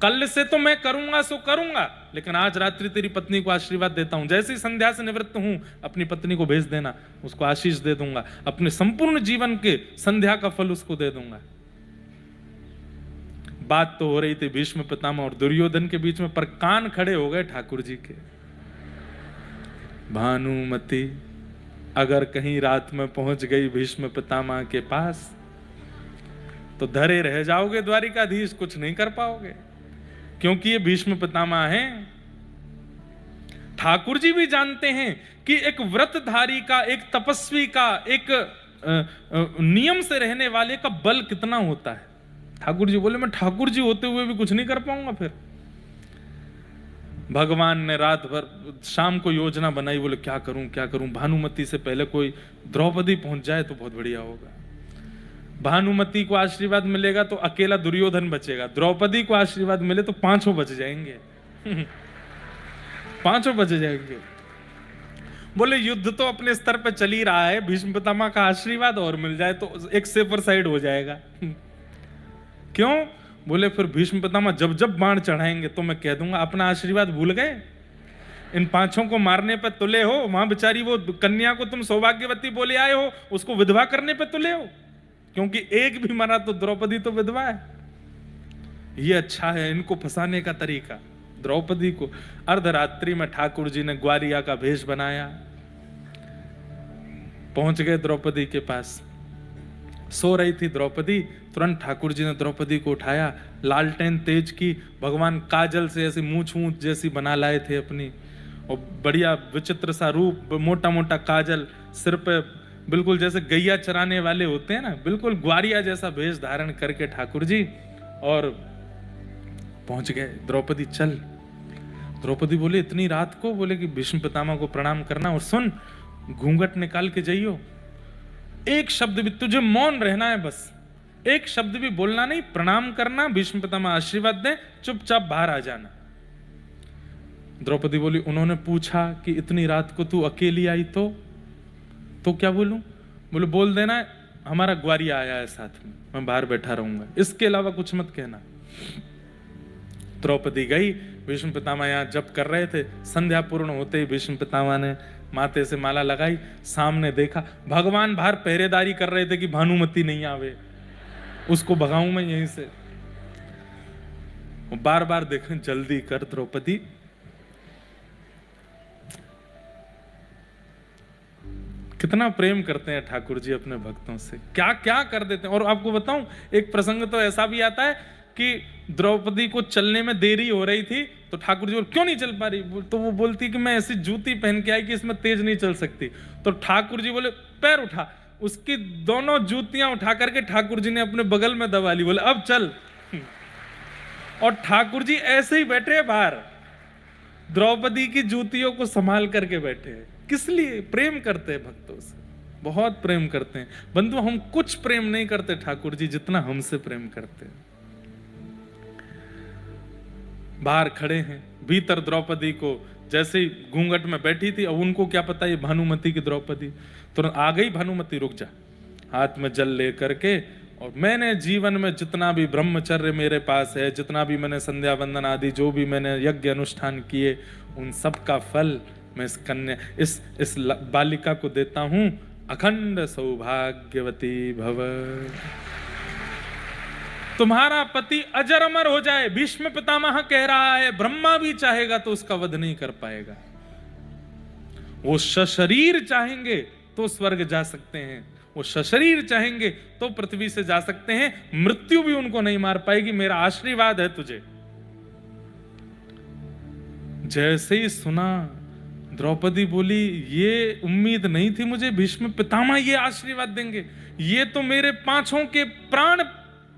कल से तो मैं करूंगा सो करूंगा, लेकिन आज रात्रि तेरी पत्नी को आशीर्वाद देता हूं। जैसे ही संध्या से निवृत्त हूं, अपनी पत्नी को भेज देना, उसको आशीष दे दूंगा, अपने संपूर्ण जीवन के संध्या का फल उसको दे दूंगा। बात तो हो रही थी भीष्म पितामह और दुर्योधन के बीच में, पर कान खड़े हो गए ठाकुर जी के। भानुमति अगर कहीं रात में पहुंच गई भीष्म पितामह के पास तो धरे रह जाओगे द्वारिकाधीश, कुछ नहीं कर पाओगे, क्योंकि ये भीष्म पितामह हैं। ठाकुर जी भी जानते हैं कि एक व्रतधारी का, एक तपस्वी का, एक नियम से रहने वाले का बल कितना होता है। ठाकुर जी बोले, मैं ठाकुर जी होते हुए भी कुछ नहीं कर पाऊंगा। फिर भगवान ने रात भर, शाम को योजना बनाई। बोले क्या करूं, भानुमति से पहले कोई द्रौपदी पहुंच जाए तो बहुत बढ़िया होगा। भानुमति को आशीर्वाद मिलेगा तो अकेला दुर्योधन बचेगा, द्रौपदी को आशीर्वाद मिले तो पांचों बच जाएंगे। पांचों बच जाएंगे। बोले युद्ध तो अपने स्तर पे चल ही रहा है, भीष्म पितामह का आशीर्वाद और मिल जाए तो एक सेफर साइड हो जाएगा। क्यों? बोले फिर भीष्म पितामह जब जब बाण चढ़ाएंगे तो मैं कह दूंगा अपना आशीर्वाद भूल गए, इन पांचों को मारने पे तुले हो। वहां बेचारी वो कन्या को तुम सौभाग्यवती बोले आए हो, उसको विधवा करने पे तुले हो, क्योंकि एक भी मरा तो द्रौपदी तो विधवा है। ये अच्छा है इनको फंसाने का तरीका। द्रौपदी को अर्धरात्रि में ठाकुर जी ने ग्वारिया का भेष बनाया, पहुंच गए द्रौपदी के पास। सो रही थी द्रौपदी, तुरंत ठाकुर जी ने द्रौपदी को उठाया, लालटेन तेज की, भगवान काजल से ऐसी मूंछ मूंछ जैसी बना लाए थे अपनी, और बढ़िया विचित्र सा रूप, मोटा मोटा काजल, सिर पे बिल्कुल जैसे गैया चराने वाले होते हैं ना, बिल्कुल ग्वारिया जैसा भेष धारण करके ठाकुर जी और पहुंच गए। द्रौपदी चल। द्रौपदी बोले इतनी रात को? बोले कि भीष्म पितामह को प्रणाम करना, और सुन घूंघट निकाल के जाइयो, एक शब्द भी, तुझे मौन रहना है, बस एक शब्द भी बोलना नहीं, प्रणाम करना, भीष्म पितामह आशीर्वाद दें, चुपचाप बाहर आ जाना। द्रौपदी बोली, उन्होंने पूछा कि इतनी रात को तू अकेली आई तो क्या बोलूं? बोले बोल देना हमारा ग्वारिया आया है साथ में, मैं बाहर बैठा रहूंगा, इसके अलावा कुछ मत कहना। द्रौपदी गई, भीष्म पितामह यहाँ जप कर रहे थे। संध्या पूर्ण होते ही भीष्म पितामह ने माथे से माला लगाई, सामने देखा भगवान बाहर पहरेदारी कर रहे थे कि भानुमति नहीं आवे, उसको भगाऊं मैं यहीं से। बार बार देखें, जल्दी कर द्रौपदी। कितना प्रेम करते हैं ठाकुर जी अपने भक्तों से, क्या क्या कर देते हैं। और आपको बताऊं, एक प्रसंग तो ऐसा भी आता है कि द्रौपदी को चलने में देरी हो रही थी, तो ठाकुर जी बोले क्यों नहीं चल पा रही, तो वो बोलती कि मैं ऐसी जूती पहन के आई कि इसमें तेज नहीं चल सकती। तो ठाकुर जी बोले पैर उठा, उसकी दोनों जूतियां उठा करके ठाकुर जी ने अपने बगल में दबा ली, बोले अब चल। और ठाकुर जी ऐसे ही बैठे बाहर, द्रौपदी की जूतियों को संभाल करके बैठे हैं। किस लिए? प्रेम करते हैं भक्तों से, बहुत प्रेम करते हैं। बंधु हम कुछ प्रेम नहीं करते ठाकुर जी जितना हमसे प्रेम करते हैं। बाहर खड़े हैं, भीतर द्रौपदी को जैसे ही घूंघट में बैठी थी, अब उनको क्या पता ये भानुमति की द्रौपदी, तुरंत आ गई भानुमति, रुक जा, हाथ में जल ले करके, और मैंने जीवन में जितना भी ब्रह्मचर्य मेरे पास है, जितना भी मैंने संध्या वंदन आदि जो भी मैंने यज्ञ अनुष्ठान किए, उन सब का फल मैं इस कन्या इस बालिका को देता हूं। अखंड सौभाग्यवती भव, तुम्हारा पति अजर अमर हो जाए। भीष्म पितामह कह रहा है ब्रह्मा भी चाहेगा तो उसका वध नहीं कर पाएगा। वो सशरीर चाहेंगे तो स्वर्ग जा सकते हैं, वो सशरीर चाहेंगे तो पृथ्वी से जा सकते हैं, मृत्यु भी उनको नहीं मार पाएगी। मेरा आशीर्वाद है तुझे। जैसे ही सुना, द्रौपदी बोली ये उम्मीद नहीं थी मुझे, भीष्म पितामह ये आशीर्वाद देंगे। ये तो मेरे पांचों के प्राण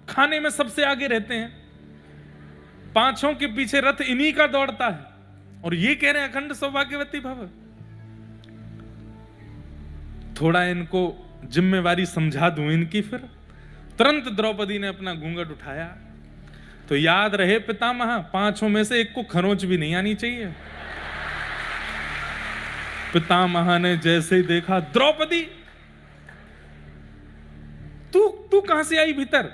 खाने में सबसे आगे रहते हैं, पांचों के पीछे रथ इन्हीं का दौड़ता है, और ये कह रहे हैं अखंड सौभाग्यवती भव। थोड़ा इनको जिम्मेवारी समझा दूं इनकी। फिर तुरंत द्रौपदी ने अपना घूंघट उठाया, तो याद रहे पितामह, पांचों में से एक को खरोंच भी नहीं आनी चाहिए। पितामह ने जैसे ही देखा, द्रौपदी तू कहां से आई भीतर?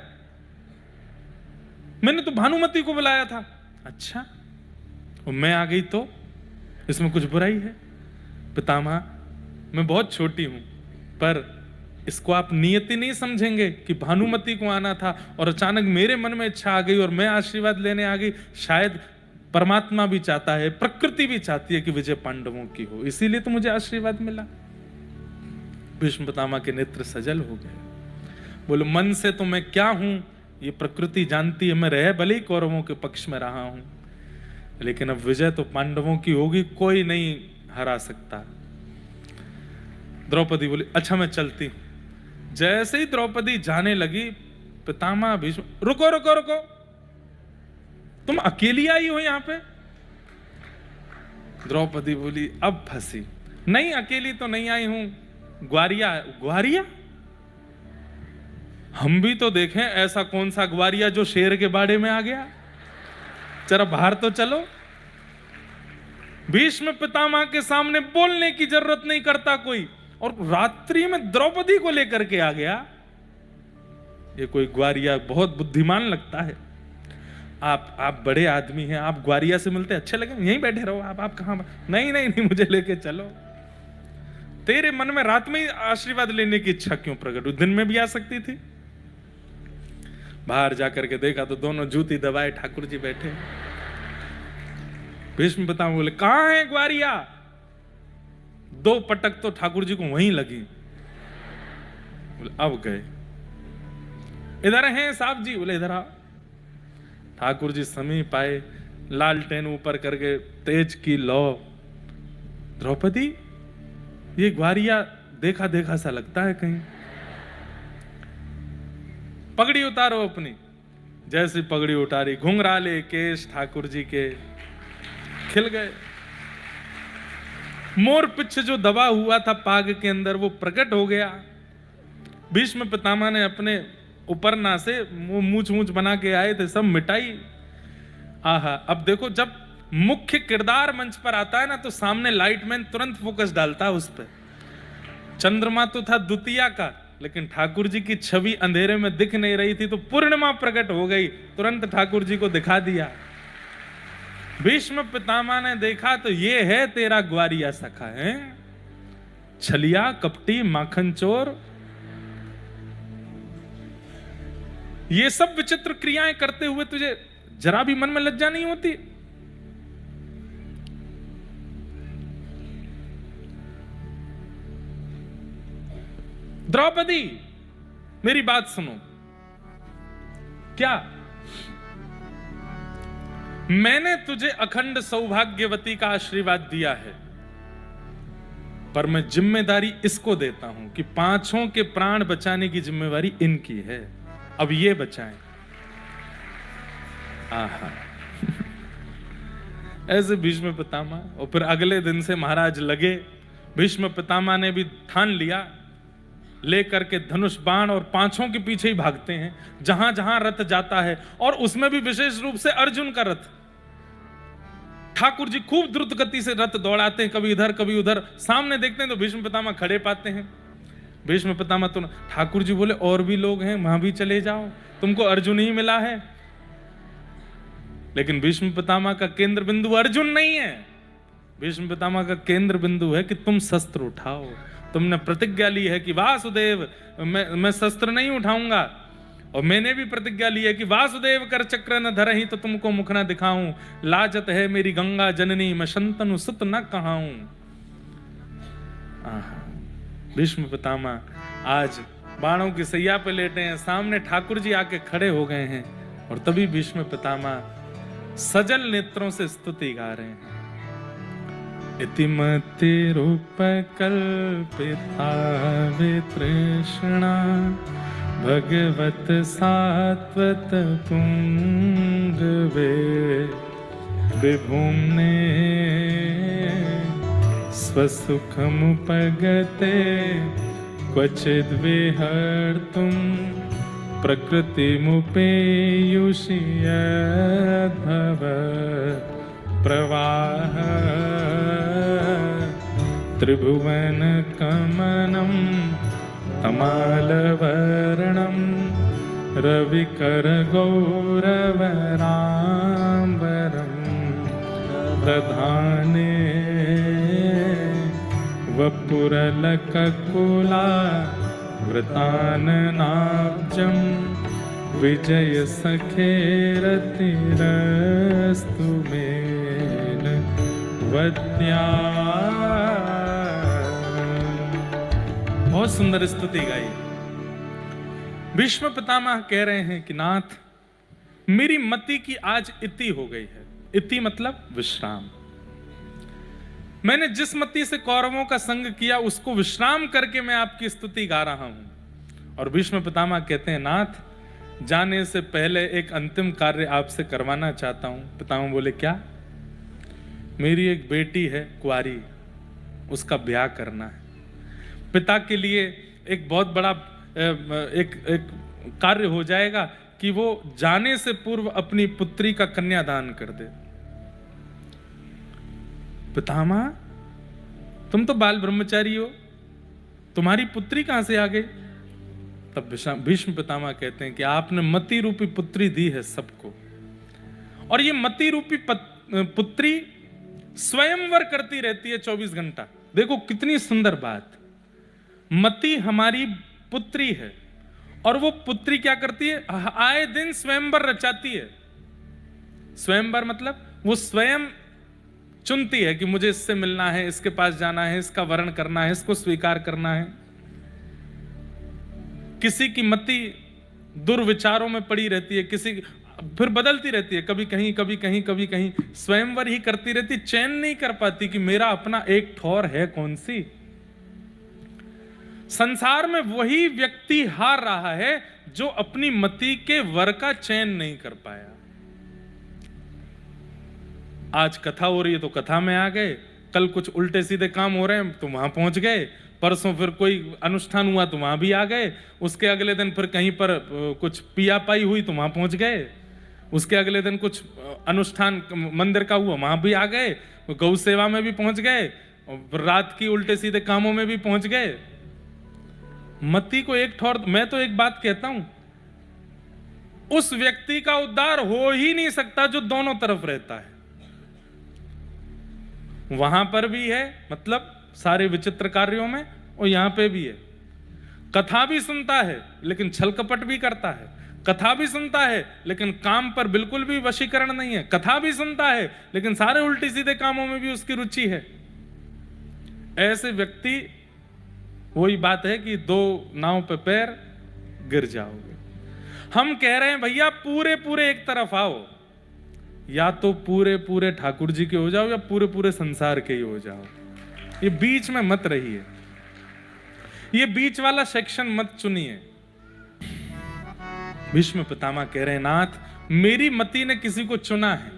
मैंने तो भानुमति को बुलाया था। अच्छा, और मैं आ गई तो इसमें कुछ बुराई है? पितामह मैं बहुत छोटी हूं, पर इसको आप नियति नहीं समझेंगे कि भानुमति को आना था और अचानक मेरे मन में इच्छा आ गई और मैं आशीर्वाद लेने आ गई। शायद परमात्मा भी चाहता है, प्रकृति भी चाहती है कि विजय पांडवों की हो, इसीलिए तो मुझे आशीर्वाद मिला। भीष्म पितामह के नेत्र सजल हो गए, बोलो मन से तो मैं क्या हूं ये प्रकृति जानती है। मैं रह भले ही कौरवों के पक्ष में रहा हूं, लेकिन अब विजय तो पांडवों की होगी, कोई नहीं हरा सकता। द्रौपदी बोली अच्छा मैं चलती हूं। जैसे ही द्रौपदी जाने लगी, पितामह भीष्म रुको रुको रुको, तुम अकेली आई हो यहां पे? द्रौपदी बोली अब फंसी। नहीं अकेली तो नहीं आई हूं, ग्वारिया। ग्वारिया? हम भी तो देखें ऐसा कौन सा ग्वारिया जो शेर के बाड़े में आ गया, जरा बाहर तो चलो। भीष्म पितामह के सामने बोलने की जरूरत नहीं करता कोई, और रात्रि में द्रौपदी को लेकर के आ गया। ये कोई ग्वारिया बहुत बुद्धिमान लगता है। आप बड़े आदमी हैं, आप ग्वारिया से मिलते अच्छे लगे, यहीं बैठे रहो। आप कहां? नहीं नहीं नहीं, मुझे लेके चलो। तेरे मन में रात में ही आशीर्वाद लेने की इच्छा क्यों प्रकट हुई? दिन में भी आ सकती थी। बाहर जाकर के देखा तो दोनों जूती दबाए ठाकुर जी बैठे। भीष्म पितामह बोले कहां है ग्वारिया? दो पटक तो ठाकुर जी को वहीं लगी। बोले अब गए। इधर हैं साहब जी? बोले इधर आ। ठाकुर जी समीप आए, लालटेन ऊपर करके तेज की लो। द्रौपदी ये ग्वारिया देखा देखा सा लगता है कहीं। पगड़ी उतारो अपनी। जैसी पगड़ी उतारी, घुंघराले केश ठाकुर जी के खिल गए। मोर पिछ जो दबा हुआ था पाग के अंदर वो प्रकट हो गया। भीष्म पितामह ने अपने उपरना से मूछ मूछ बना के आए थे, सब मिटाई। आहा, अब देखो जब मुख्य किरदार मंच पर आता है ना, तो सामने लाइटमैन तुरंत फोकस डालता है उस पर। चंद्रमा तो था द्वितीया का, लेकिन ठाकुर जी की छवि अंधेरे में दिख नहीं रही थी, तो पूर्णिमा प्रकट हो गई, तुरंत ठाकुर जी को दिखा दिया। भीष्म पितामह ने देखा तो ये है तेरा ग्वारिया सखा है, छलिया कपटी माखन चोर। ये सब विचित्र क्रियाएं करते हुए तुझे जरा भी मन में लज्जा नहीं होती? द्रौपदी मेरी बात सुनो। क्या मैंने तुझे अखंड सौभाग्यवती का आशीर्वाद दिया है, पर मैं जिम्मेदारी इसको देता हूं कि पांचों के प्राण बचाने की जिम्मेवारी इनकी है, अब ये बचाएं। आहा ऐसे भीष्म पितामह। और फिर अगले दिन से महाराज लगे, भीष्म पितामह ने भी ठान लिया, लेकर के धनुष बाण और पांचों के पीछे ही भागते हैं जहां जहां रथ जाता है। और उसमें भी विशेष रूप से अर्जुन का रथ, ठाकुर जी खूब द्रुत गति से रथ दौड़ाते हैं, कभी इधर कभी उधर। सामने देखते हैं तो भीष्म पितामह खड़े पाते हैं। भीष्म पितामह तो ठाकुर जी बोले और भी लोग हैं, वहां भी चले जाओ, तुमको अर्जुन ही मिला है। लेकिन भीष्म पितामह का केंद्र बिंदु अर्जुन नहीं है, भीष्म पितामह का केंद्र बिंदु है कि तुम शस्त्र उठाओ। तुमने प्रतिज्ञा ली है कि वासुदेव मैं शस्त्र नहीं उठाऊंगा, और मैंने भी प्रतिज्ञा ली है कि वासुदेव कर चक्र न धरहि तो तुमको मुख न दिखाऊं। लाजत है मेरी गंगा जननी, मैं शंतनु सुत न कहाऊं। भीष्म पितामह आज बाणों की सैया पे लेटे हैं, सामने ठाकुर जी आके खड़े हो गए हैं। और तभी भीष्म पितामह सजल नेत्रों से स्तुति गा रहे हैं। इतिमति रूप कल्पिता वितृष्णा, भगवत सात्वत पुंगवे, विभुम्ने स्वसुखमुपगते, क्वचिद् विहर्तुं प्रकृतिमुपेयुषि यद्भव प्रवाह, त्रिभुवन कमनं तमालवर्णं, रविकर गौरवराम्बरं, दधाने वपुरलककुला वृताननाब्जं, विजय सखेरतिरस्तु मेन वद्या। बहुत सुंदर स्तुति गाई। भीष्म पितामह कह रहे हैं कि नाथ, मेरी मति की आज इति हो गई है। इति मतलब विश्राम। मैंने जिस मति से कौरवों का संग किया उसको विश्राम करके मैं आपकी स्तुति गा रहा हूं। और भीष्म पितामह कहते हैं नाथ, जाने से पहले एक अंतिम कार्य आपसे करवाना चाहता हूं। पितामह बोले क्या? मेरी एक बेटी है कुंवारी, उसका ब्याह करना है। पिता के लिए एक बहुत बड़ा एक कार्य हो जाएगा कि वो जाने से पूर्व अपनी पुत्री का कन्यादान कर दे। पितामह, तुम तो बाल ब्रह्मचारी हो, तुम्हारी पुत्री कहां से आ गई? तब भीष्म पितामह कहते हैं कि आपने मति रूपी पुत्री दी है सबको, और ये मति रूपी पुत्री स्वयंवर करती रहती है 24 घंटा। देखो कितनी सुंदर बात। मति हमारी पुत्री है, और वो पुत्री क्या करती है? आए दिन स्वयंवर रचाती है। स्वयंवर मतलब वो स्वयं चुनती है कि मुझे इससे मिलना है, इसके पास जाना है, इसका वर्ण करना है, इसको स्वीकार करना है। किसी की मति दुर्विचारों में पड़ी रहती है, किसी फिर बदलती रहती है, कभी कहीं कभी कहीं कभी कहीं, स्वयंवर ही करती रहती, चैन नहीं कर पाती कि मेरा अपना एक ठौर है कौन सी। संसार में वही व्यक्ति हार रहा है जो अपनी मति के वर का चयन नहीं कर पाया। आज कथा हो रही है तो कथा में आ गए, कल कुछ उल्टे सीधे काम हो रहे हैं तो वहां पहुंच गए, परसों फिर कोई अनुष्ठान हुआ तो वहां भी आ गए, उसके अगले दिन फिर कहीं पर कुछ पिया पाई हुई तो वहां पहुंच गए, उसके अगले दिन कुछ अनुष्ठान मंदिर का हुआ वहां भी आ गए, गौ सेवा में भी पहुंच गए, और रात की उल्टे सीधे कामों में भी पहुंच गए। मति को एक ठौर। मैं तो एक बात कहता हूं, उस व्यक्ति का उद्धार हो ही नहीं सकता जो दोनों तरफ रहता है। वहां पर भी है, मतलब सारे विचित्र कार्यों में, और यहां पे भी है। कथा भी सुनता है लेकिन छल कपट भी करता है, कथा भी सुनता है लेकिन काम पर बिल्कुल भी वशीकरण नहीं है, कथा भी सुनता है लेकिन सारे उल्टी सीधे कामों में भी उसकी रुचि है। ऐसे व्यक्ति, वही बात है कि दो नाव पे पैर गिर जाओगे। हम कह रहे हैं भैया पूरे पूरे एक तरफ आओ, या तो पूरे पूरे ठाकुर जी के हो जाओ या पूरे पूरे संसार के ही हो जाओ, ये बीच में मत रहिए, ये बीच वाला सेक्शन मत चुनिए। भीष्म पितामह कह रहे नाथ, मेरी मति ने किसी को चुना है।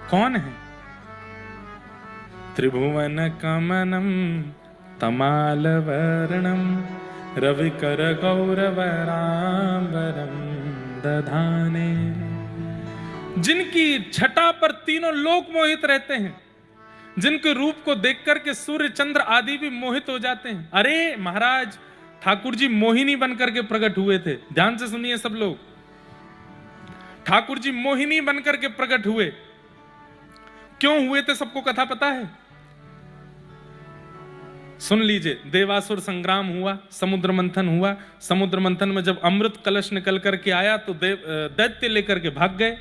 कौन है? त्रिभुवन कमनम तमाल वर्णम रविकर गौरवरांबरम दधाने, जिनकी छटा पर तीनों लोक मोहित रहते हैं, जिनके रूप को देख करके सूर्य चंद्र आदि भी मोहित हो जाते हैं। अरे महाराज, ठाकुर जी मोहिनी बनकर के प्रकट हुए थे। ध्यान से सुनिए सब लोग, ठाकुर जी मोहिनी बनकर के प्रकट हुए। क्यों हुए थे सबको कथा पता है? सुन लीजिए। देवासुर संग्राम हुआ, समुद्र मंथन हुआ। समुद्र मंथन में जब अमृत कलश निकल करके आया तो दैत्य लेकर के भाग गए।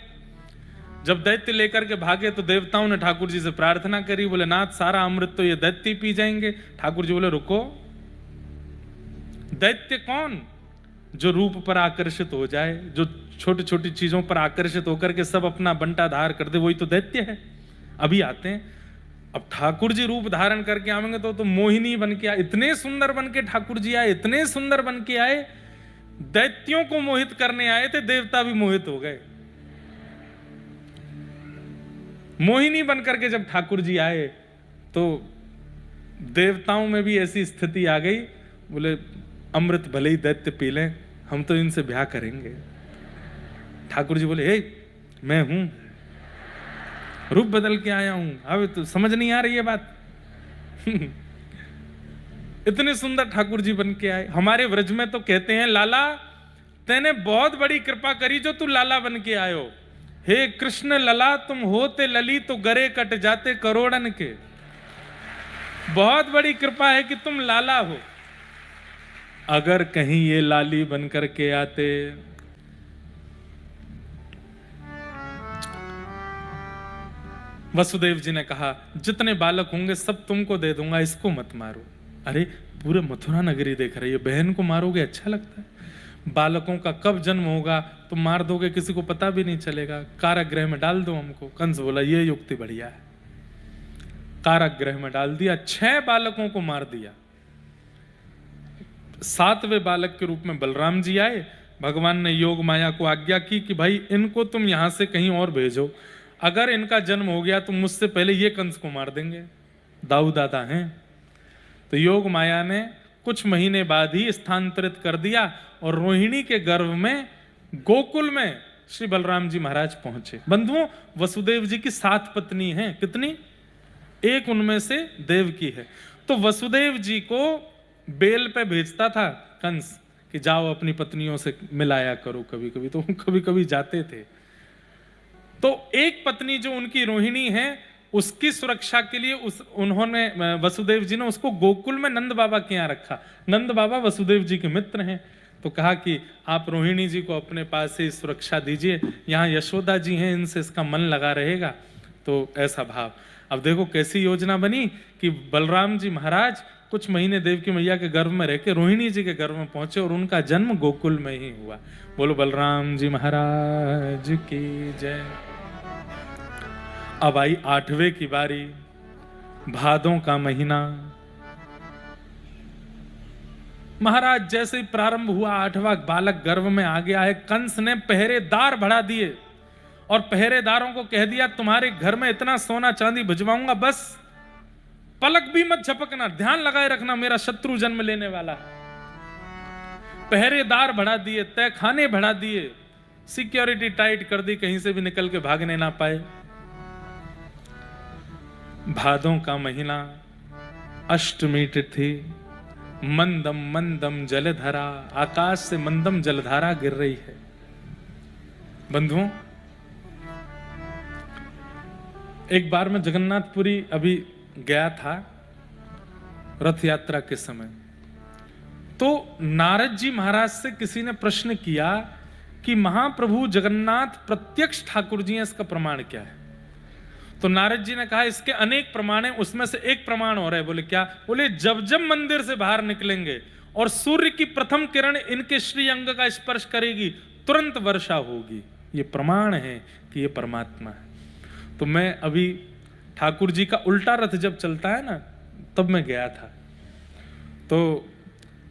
जब दैत्य लेकर के भागे तो देवताओं ने ठाकुर जी से प्रार्थना करी, बोले नाथ सारा अमृत तो ये दैत्य पी जाएंगे। ठाकुर जी बोले रुको, दैत्य कौन? जो रूप पर आकर्षित हो जाए, जो छोटी छोटी चीजों पर आकर्षित होकर के सब अपना बंटा धार कर दे, वही तो दैत्य है। अभी आते हैं। अब ठाकुर जी रूप धारण करके आएंगे तो मोहिनी बन के आए, इतने सुंदर बन के ठाकुर जी आए, इतने सुंदर बन के आए, दैत्यों को मोहित करने आए थे, देवता भी मोहित हो गए। मोहिनी बन करके जब ठाकुर जी आए तो देवताओं में भी ऐसी स्थिति आ गई, बोले अमृत भले ही दैत्य पी लें, हम तो इनसे ब्याह करेंगे। ठाकुर जी बोले हे, मैं हूं, रूप बदल के आया हूं, अब तो समझ नहीं आ रही है बात। इतने सुंदर ठाकुर जी बन के आए। हमारे व्रज में तो कहते हैं लाला तैने बहुत बड़ी कृपा करी जो तू लाला बन के आयो। हे कृष्ण लला तुम होते लली तो गरे कट जाते करोड़न के। बहुत बड़ी कृपा है कि तुम लाला हो। अगर कहीं ये लाली बन करके आते, वसुदेव जी ने कहा जितने बालक होंगे सब तुमको दे दूंगा, इसको मत मारो। अरे पूरे मथुरा नगरी देख रही है, बहन को मारोगे अच्छा लगता है? बालकों का कब जन्म होगा तो मार दोगे, किसी को पता भी नहीं चलेगा, कारागृह में डाल दो हमको। कंस बोला ये युक्ति बढ़िया है। कारागृह में डाल दिया, 6 बालकों को मार दिया। 7वें बालक के रूप में बलराम जी आए। भगवान ने योग माया को आज्ञा की कि भाई इनको तुम यहां से कहीं और भेजो, अगर इनका जन्म हो गया तो मुझसे पहले ये कंस को मार देंगे, दाऊ दादा हैं। तो योग माया ने कुछ महीने बाद ही स्थानांतरित कर दिया और रोहिणी के गर्भ में गोकुल में श्री बलराम जी महाराज पहुंचे। बंधुओं, वसुदेव जी की 7 पत्नी हैं। कितनी? एक उनमें से देवकी है। तो वसुदेव जी को बेल पे भेजता था कंस कि जाओ अपनी पत्नियों से मिलाया करो, कभी कभी तो कभी कभी जाते थे। तो एक पत्नी जो उनकी रोहिणी है, उसकी सुरक्षा के लिए उन्होंने वसुदेव जी ने उसको गोकुल में नंद बाबा के यहाँ रखा। नंद बाबा वसुदेव जी के मित्र हैं। तो कहा कि आप रोहिणी जी को अपने पास से सुरक्षा दीजिए, यहाँ यशोदा जी हैं, इनसे इसका मन लगा रहेगा। तो ऐसा भाव। अब देखो कैसी योजना बनी कि बलराम जी महाराज कुछ महीने देवकी मैया के गर्भ में रह के रोहिणी जी के गर्भ में पहुंचे और उनका जन्म गोकुल में ही हुआ। बोलो बलराम जी महाराज की जय। अब आई 8वें की बारी, भादों का महीना। महाराज जैसे ही प्रारंभ हुआ, 8वां बालक गर्भ में आ गया है। कंस ने पहरेदार बढ़ा दिए और पहरेदारों को कह दिया तुम्हारे घर में इतना सोना चांदी भिजवाऊंगा, बस पलक भी मत झपकना, ध्यान लगाए रखना, मेरा शत्रु जन्म लेने वाला है। पहरेदार बढ़ा दिए, तहखाने बढ़ा दिए, सिक्योरिटी टाइट कर दी, कहीं से भी निकल के भागने ना पाए। भादों का महीना, अष्टमी तिथि, मंदम मंदम जलधारा, आकाश से मंदम जलधारा गिर रही है। बंधुओं, एक बार मैं जगन्नाथपुरी अभी गया था रथ यात्रा के समय, तो नारद जी महाराज से किसी ने प्रश्न किया कि महाप्रभु जगन्नाथ प्रत्यक्ष ठाकुर जी हैं, इसका प्रमाण क्या है? तो नारद जी ने कहा इसके अनेक प्रमाण हैं, उसमें से एक प्रमाण हो रहा है। बोले क्या? बोले जब जब मंदिर से बाहर निकलेंगे और सूर्य की प्रथम किरण इनके श्री अंग का स्पर्श करेगी, तुरंत वर्षा होगी। ये प्रमाण है कि ये परमात्मा है। तो मैं अभी ठाकुर जी का उल्टा रथ जब चलता है ना, तब मैं गया था। तो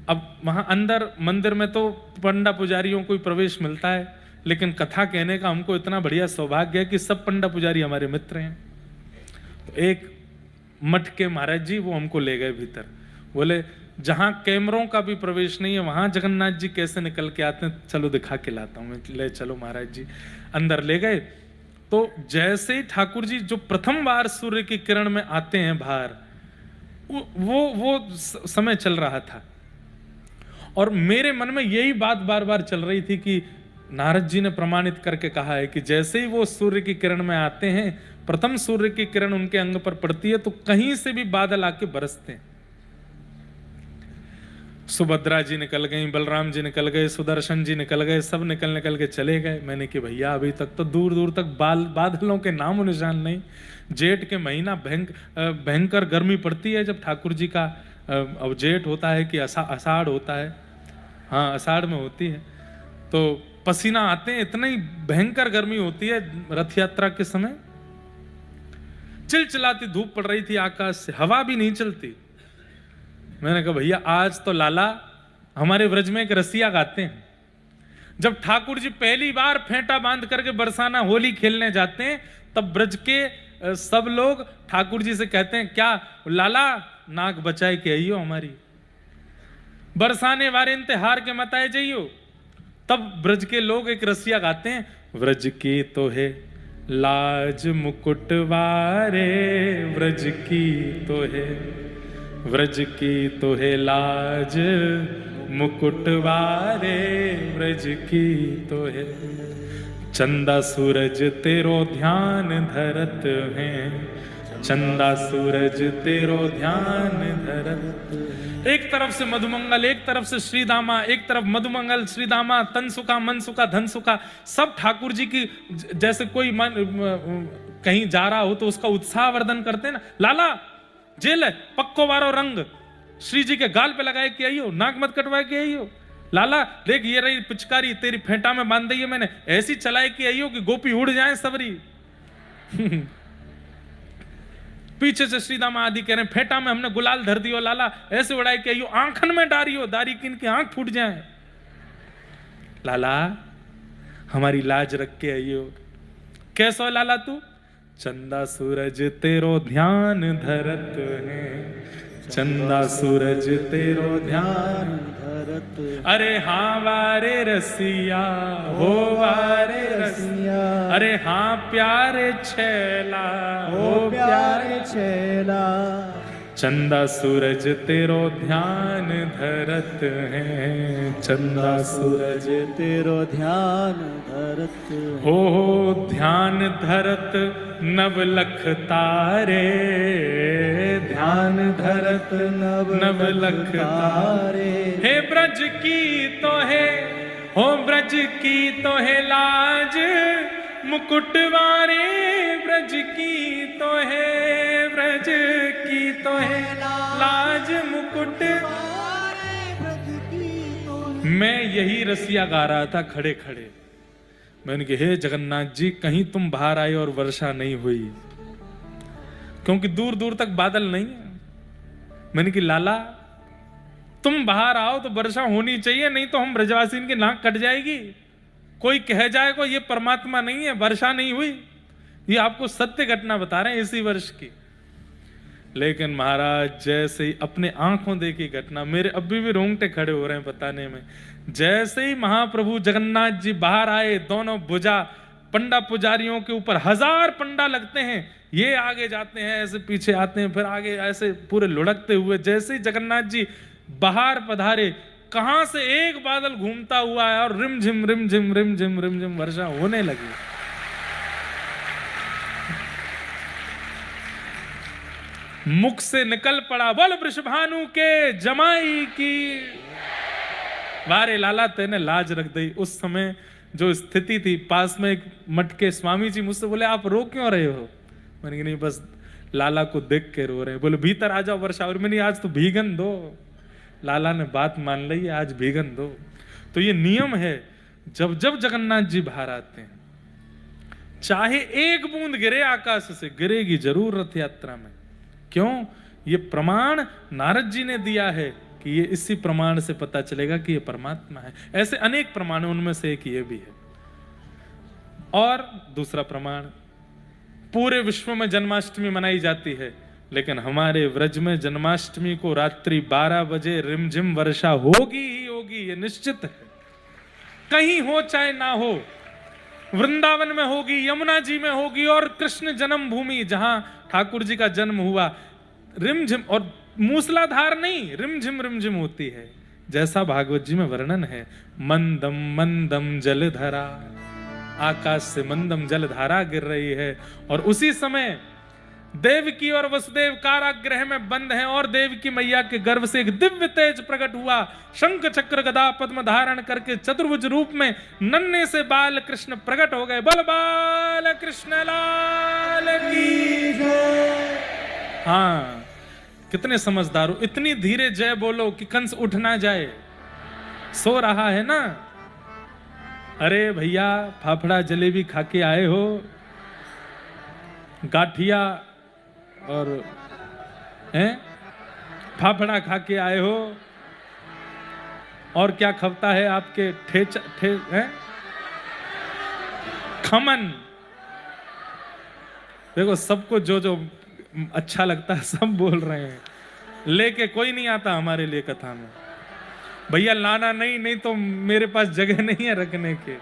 अब वहाँ अंदर मंदिर में तो पंडा पुजारियों को ही प्रवेश मिलता है, लेकिन कथा कहने का हमको इतना बढ़िया सौभाग्य है कि सब पंडा पुजारी हमारे मित्र हैं। तो एक मठ के महाराज जी वो हमको ले गए भीतर, बोले जहाँ कैमरों का भी प्रवेश नहीं है वहाँ जगन्नाथ जी कैसे निकल के आते हैं, चलो दिखा के लाता हूँ। मैं ले चलो महाराज जी, अंदर ले गए। तो जैसे ही ठाकुर जी जो प्रथम बार सूर्य की किरण में आते हैं बाहर, वो समय चल रहा था और मेरे मन में यही बात बार बार चल रही थी कि नारद जी ने प्रमाणित करके कहा है कि जैसे ही वो सूर्य की किरण में आते हैं, प्रथम सूर्य की किरण उनके अंग पर पड़ती है तो कहीं से भी बादल आके बरसते हैं। सुभद्रा जी निकल गई, बलराम जी निकल गए, सुदर्शन जी निकल गए, सब निकल के चले गए। मैंने कि भैया अभी तक तो दूर दूर तक बादलों के नाम और निशान नहीं। जेठ के महीना भयंकर गर्मी पड़ती है जब ठाकुर जी का अब जेठ होता है कि आषाढ़ होता है, हाँ आषाढ़ में होती है, तो पसीना आते हैं, इतना ही भयंकर गर्मी होती है रथ यात्रा के समय। चिलचिलाती धूप पड़ रही थी आकाश से, हवा भी नहीं चलती। मैंने कहा भैया आज तो लाला हमारे ब्रज में एक रसिया गाते हैं, जब ठाकुर जी पहली बार फेंटा बांध करके बरसाना होली खेलने जाते हैं तब ब्रज के सब लोग ठाकुर जी से कहते हैं क्या लाला नाक बचाए के आइयो हमारी, बरसाने वारे इंतहार के मत आए जाइयो। तब ब्रज के लोग एक रसिया गाते हैं, व्रज की तो है लाज मुकुट वारे, व्रज की तो है, व्रज की तो है लाज मुकुट वारे, व्रज की तो है। चंदा सूरज तेरो ध्यान धरत हैं, चंदा सूरज तेरो ध्यान धरत। एक तरफ से मधुमंगल, एक तरफ से श्रीदामा, एक तरफ मधुमंगल श्रीदामा, तनसुका मनसुका धनसुका, सब ठाकुर जी की जैसे कोई कहीं जा रहा हो तो उसका उत्साह वर्धन करते हैं ना। लाला जेल है पक्को वारो रंग श्री जी के गाल पे लगाए के आइयो, नाक मत कटवाए के आइयो। लाला देख ये रही पिचकारी तेरी फेंटा में बांध दी है मैंने, ऐसी चलाए के आइयो कि गोपी उड़ जाए सबरी। पीछे से श्रीदामा आदि कह रहे हैं फेंटा में हमने गुलाल धर दियो लाला, ऐसे उड़ाए के आइयो, आंखन में डारियो दारी किन की आंख फूट जाए। लाला हमारी लाज रख के आइयो। कैसो लाला तू? चंदा सूरज तेरो ध्यान धरत है, चंदा सूरज तेरो ध्यान धरत। अरे हाँ वारे रसिया हो वारे रसिया, अरे हाँ प्यारे छैला हो प्यारे छैला, चंदा सूरज तेरो ध्यान धरत है, चंदा सूरज तेरो ध्यान धरत हो ध्यान धरत नवलख तारे, ध्यान धरत नवलख तारे। हे ब्रज की तो है, हो ब्रज की तो है लाज मुकुट वारे, ब्रज की तो है, ब्रज की तो है लाज मुकुट वारे, ब्रज की तो है। मैं यही रसिया गा रहा था खड़े खड़े। मैंने कहा हे जगन्नाथ जी कहीं तुम बाहर आए और वर्षा नहीं हुई, क्योंकि दूर दूर तक बादल नहीं है। मैंने कहा लाला तुम बाहर आओ तो वर्षा होनी चाहिए, नहीं तो हम ब्रजवासी की नाक कट जाएगी। कोई कह जाएगा ये परमात्मा नहीं है, वर्षा नहीं हुई। ये आपको सत्य घटना बता रहे हैं इसी वर्ष की। लेकिन महाराज जैसे ही अपने आंखों देखी घटना, मेरे अभी भी रोंगटे खड़े हो रहे हैं बताने में। जैसे ही महाप्रभु जगन्नाथ जी बाहर आए, दोनों भुजा पंडा पुजारियों के ऊपर 1000 पंडा लगते हैं, ये आगे जाते हैं ऐसे पीछे आते हैं, फिर आगे ऐसे पूरे लुढ़कते हुए। जैसे ही जगन्नाथ जी बाहर पधारे, कहां से एक बादल घूमता हुआ है और रिमझिम रिमझिम रिमझिम रिमझिम वर्षा होने लगी। मुख से निकल पड़ा बोल वृषभानु के जमाई की। वारे लाला तेने लाज रख दी। उस समय जो स्थिति थी, पास में एक मठ के स्वामी जी मुझसे बोले आप रो क्यों रहे हो? मैंने कहा नहीं बस लाला को देख के रो रहे हैं। बोले भीतर आ जाओ वर्षा। और मैंने आज तो भीगन दो, लाला ने बात मान ली, आज भीगन दो। तो ये नियम है, जब जब जगन्नाथ जी बाहर आते हैं चाहे एक बूंद गिरे आकाश से, गिरेगी जरूर रथ यात्रा में। क्यों? ये प्रमाण नारद जी ने दिया है कि ये इसी प्रमाण से पता चलेगा कि ये परमात्मा है। ऐसे अनेक प्रमाण, उनमें से एक ये भी है। और दूसरा प्रमाण, पूरे विश्व में जन्माष्टमी मनाई जाती है, लेकिन हमारे व्रज में जन्माष्टमी को रात्रि 12 बजे रिमझिम वर्षा होगी ही होगी, ये निश्चित है। कहीं हो चाहे ना हो, वृंदावन में होगी, यमुना जी में होगी, और कृष्ण जन्मभूमि जहां ठाकुर जी का जन्म हुआ, रिमझिम, और मूसलाधार नहीं, रिमझिम रिमझिम होती है। जैसा भागवत जी में वर्णन है, मंदम मंदम जलधारा, आकाश से मंदम जलधारा गिर रही है। और उसी समय देवकी और वसुदेव कारागृह में बंद हैं, और देवकी मैया के गर्भ से एक दिव्य तेज प्रकट हुआ। शंख चक्र गदा पद्म धारण करके चतुर्भुज रूप में नन्हे से बाल कृष्ण प्रकट हो गए। बल बाल कृष्ण लाल की जय। हाँ, कितने समझदार हो, इतनी धीरे जय बोलो कि कंस उठ ना जाए, सो रहा है ना। अरे भैया, फाफड़ा जलेबी खा के आए हो, गाठिया और हैं फाफड़ा खा के आए हो, और क्या खपता है आपके हैं खमन। देखो, सबको जो जो अच्छा लगता है सब बोल रहे हैं, लेके कोई नहीं आता हमारे लिए कथा में। भैया लाना नहीं तो मेरे पास जगह नहीं है रखने के।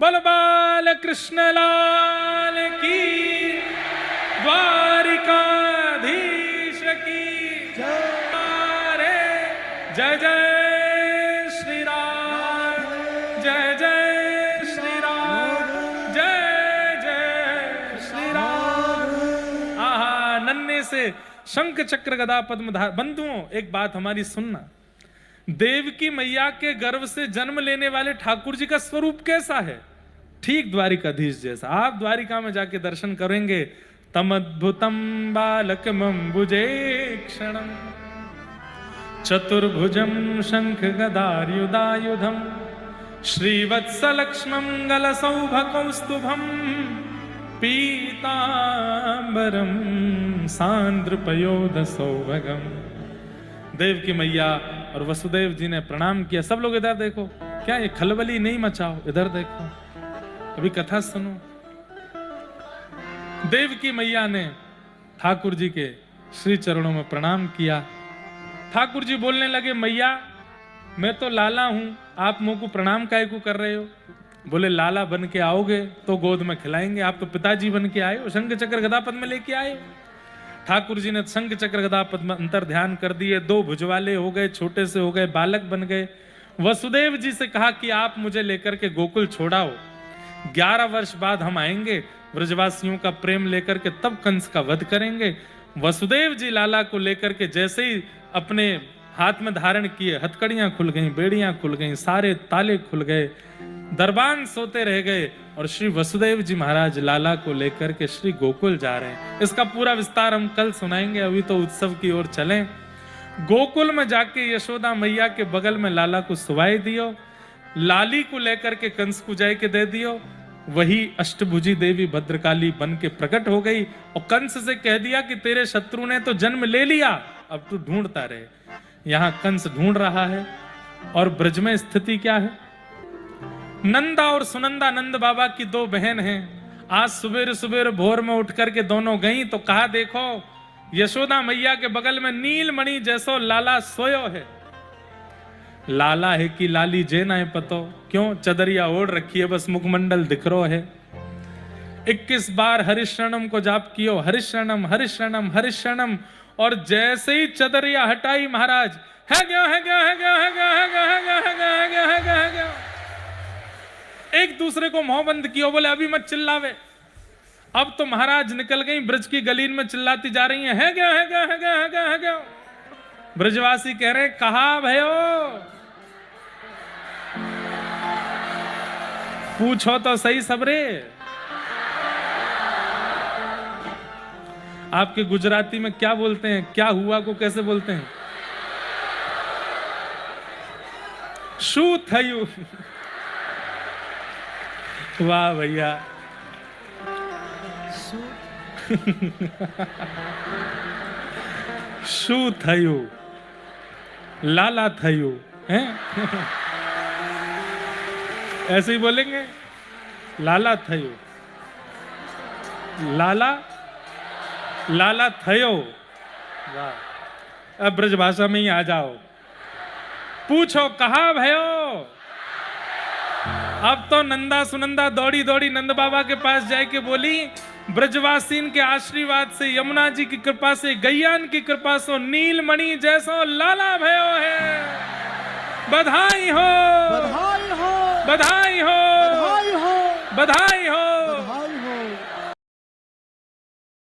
बल बाल कृष्ण लाल की, द्वारिकाधीश की जय। जय श्री राम, जय जय श्री राम, जय जय श्री राम। आहा, नन्हे से शंख चक्र गदा पद्म धार। बंधुओं, एक बात हमारी सुनना, देवकी मैया के गर्भ से जन्म लेने वाले ठाकुर जी का स्वरूप कैसा है? ठीक द्वारिकाधीश जैसा। आप द्वारिका में जाके दर्शन करेंगे, तमद्भुतम बालकमंबुजे क्षणम, चतुर्भुजम शंख गदायुधायुधम, श्रीवत्सलक्ष्मं गलसौभकौस्तुभम, पीतांबरम सांद्रपयोध सौभगम। देवकी मैया और वसुदेव जी ने प्रणाम किया। सब लोग इधर देखो, क्या ये खलबली नहीं मचाओ, इधर देखो, अभी कथा सुनो। देवकी मैया ने ठाकुर जी के श्री चरणों में प्रणाम किया। ठाकुर जी बोलने लगे, मैया मैं तो लाला हूं, आप मुंह को प्रणाम काहे को कर रहे हो? बोले, लाला बन के आओगे तो गोद में खिलाएंगे, आप तो पिताजी बन के आए हो, शंख चक्र गदा पद्म लेके आए हो। ठाकुर जी ने शंख चक्र गदा पद्म अंतर ध्यान कर दिए, 2 भुज वाले हो गए, छोटे से हो गए, बालक बन गए। वसुदेव जी से कहा कि आप मुझे लेकर के गोकुल छोड़ाओ, 11 वर्ष बाद हम आएंगे ब्रजवासियों का प्रेम लेकर के, तब कंस का वध करेंगे। वसुदेव जी लाला को लेकर के जैसे ही अपने हाथ में धारण किए, हथकड़ियां खुल गईं, बेड़ियां खुल गईं, सारे ताले खुल गए, दरबान सोते रह गए, और श्री वसुदेव जी महाराज लाला को लेकर के श्री गोकुल जा रहे हैं। इसका पूरा विस्तार हम कल सुनाएंगे, अभी तो उत्सव की ओर चलें। गोकुल में जाके यशोदा मैया के बगल में लाला को सुवाई दियो, लाली को लेकर के कंस को जाए के दे दियो। वही अष्टभुजी देवी भद्रकाली बन के प्रकट हो गई, और कंस से कह दिया कि तेरे शत्रु ने तो जन्म ले लिया, अब तू ढूंढता रहे। यहां कंस ढूंढ रहा है। और ब्रज में स्थिति क्या है? नंदा और सुनंदा नंद बाबा की 2 बहन हैं। आज सुबेर सुबेर भोर में उठ करके दोनों गई तो कहा, देखो यशोदा मैया के बगल में नीलमणि जैसो लाला सोयो है। लाला है कि लाली जे ना है पतो, क्यों? चदरिया ओढ़ रखी है, बस मुखमंडल दिख रो है। 21 बार हरिशरणम को जाप कियो, हरिशरणम हरिशरणम हरिशरणम, और जैसे ही चदरिया हटाई महाराज, है गया है गया है गया है गया है गया है गया है गया है गया है गया है गया। एक दूसरे को मुंह बंद किया, बोले अभी मत चिल्लावे। अब तो महाराज निकल गई, ब्रज की गलीन में चिल्लाती जा रही है गया है गया है गया है गया है गया। ब्रजवासी कह रहे, कहा भयो, पूछो तो सही सबरे। आपके गुजराती में क्या बोलते हैं? क्या हुआ को कैसे बोलते हैं? शू थयू। वाह भैया। शू थयु लाला थयु हैं? ऐसे ही बोलेंगे, लाला थयु, लाला लाला थयो। वाह। अब ब्रजभाषा में ही आ जाओ। पूछो कहाँ भयो। अब तो नंदा सुनंदा दौड़ी दौड़ी नंद बाबा के पास जाके बोली, ब्रजवासीन के आशीर्वाद से, यमुना जी की कृपा से, गैयान की कृपा से नीलमणि जैसो लाला भयो है। बधाई हो, बधाई हो, बधाई हो, बधाई हो, बधाई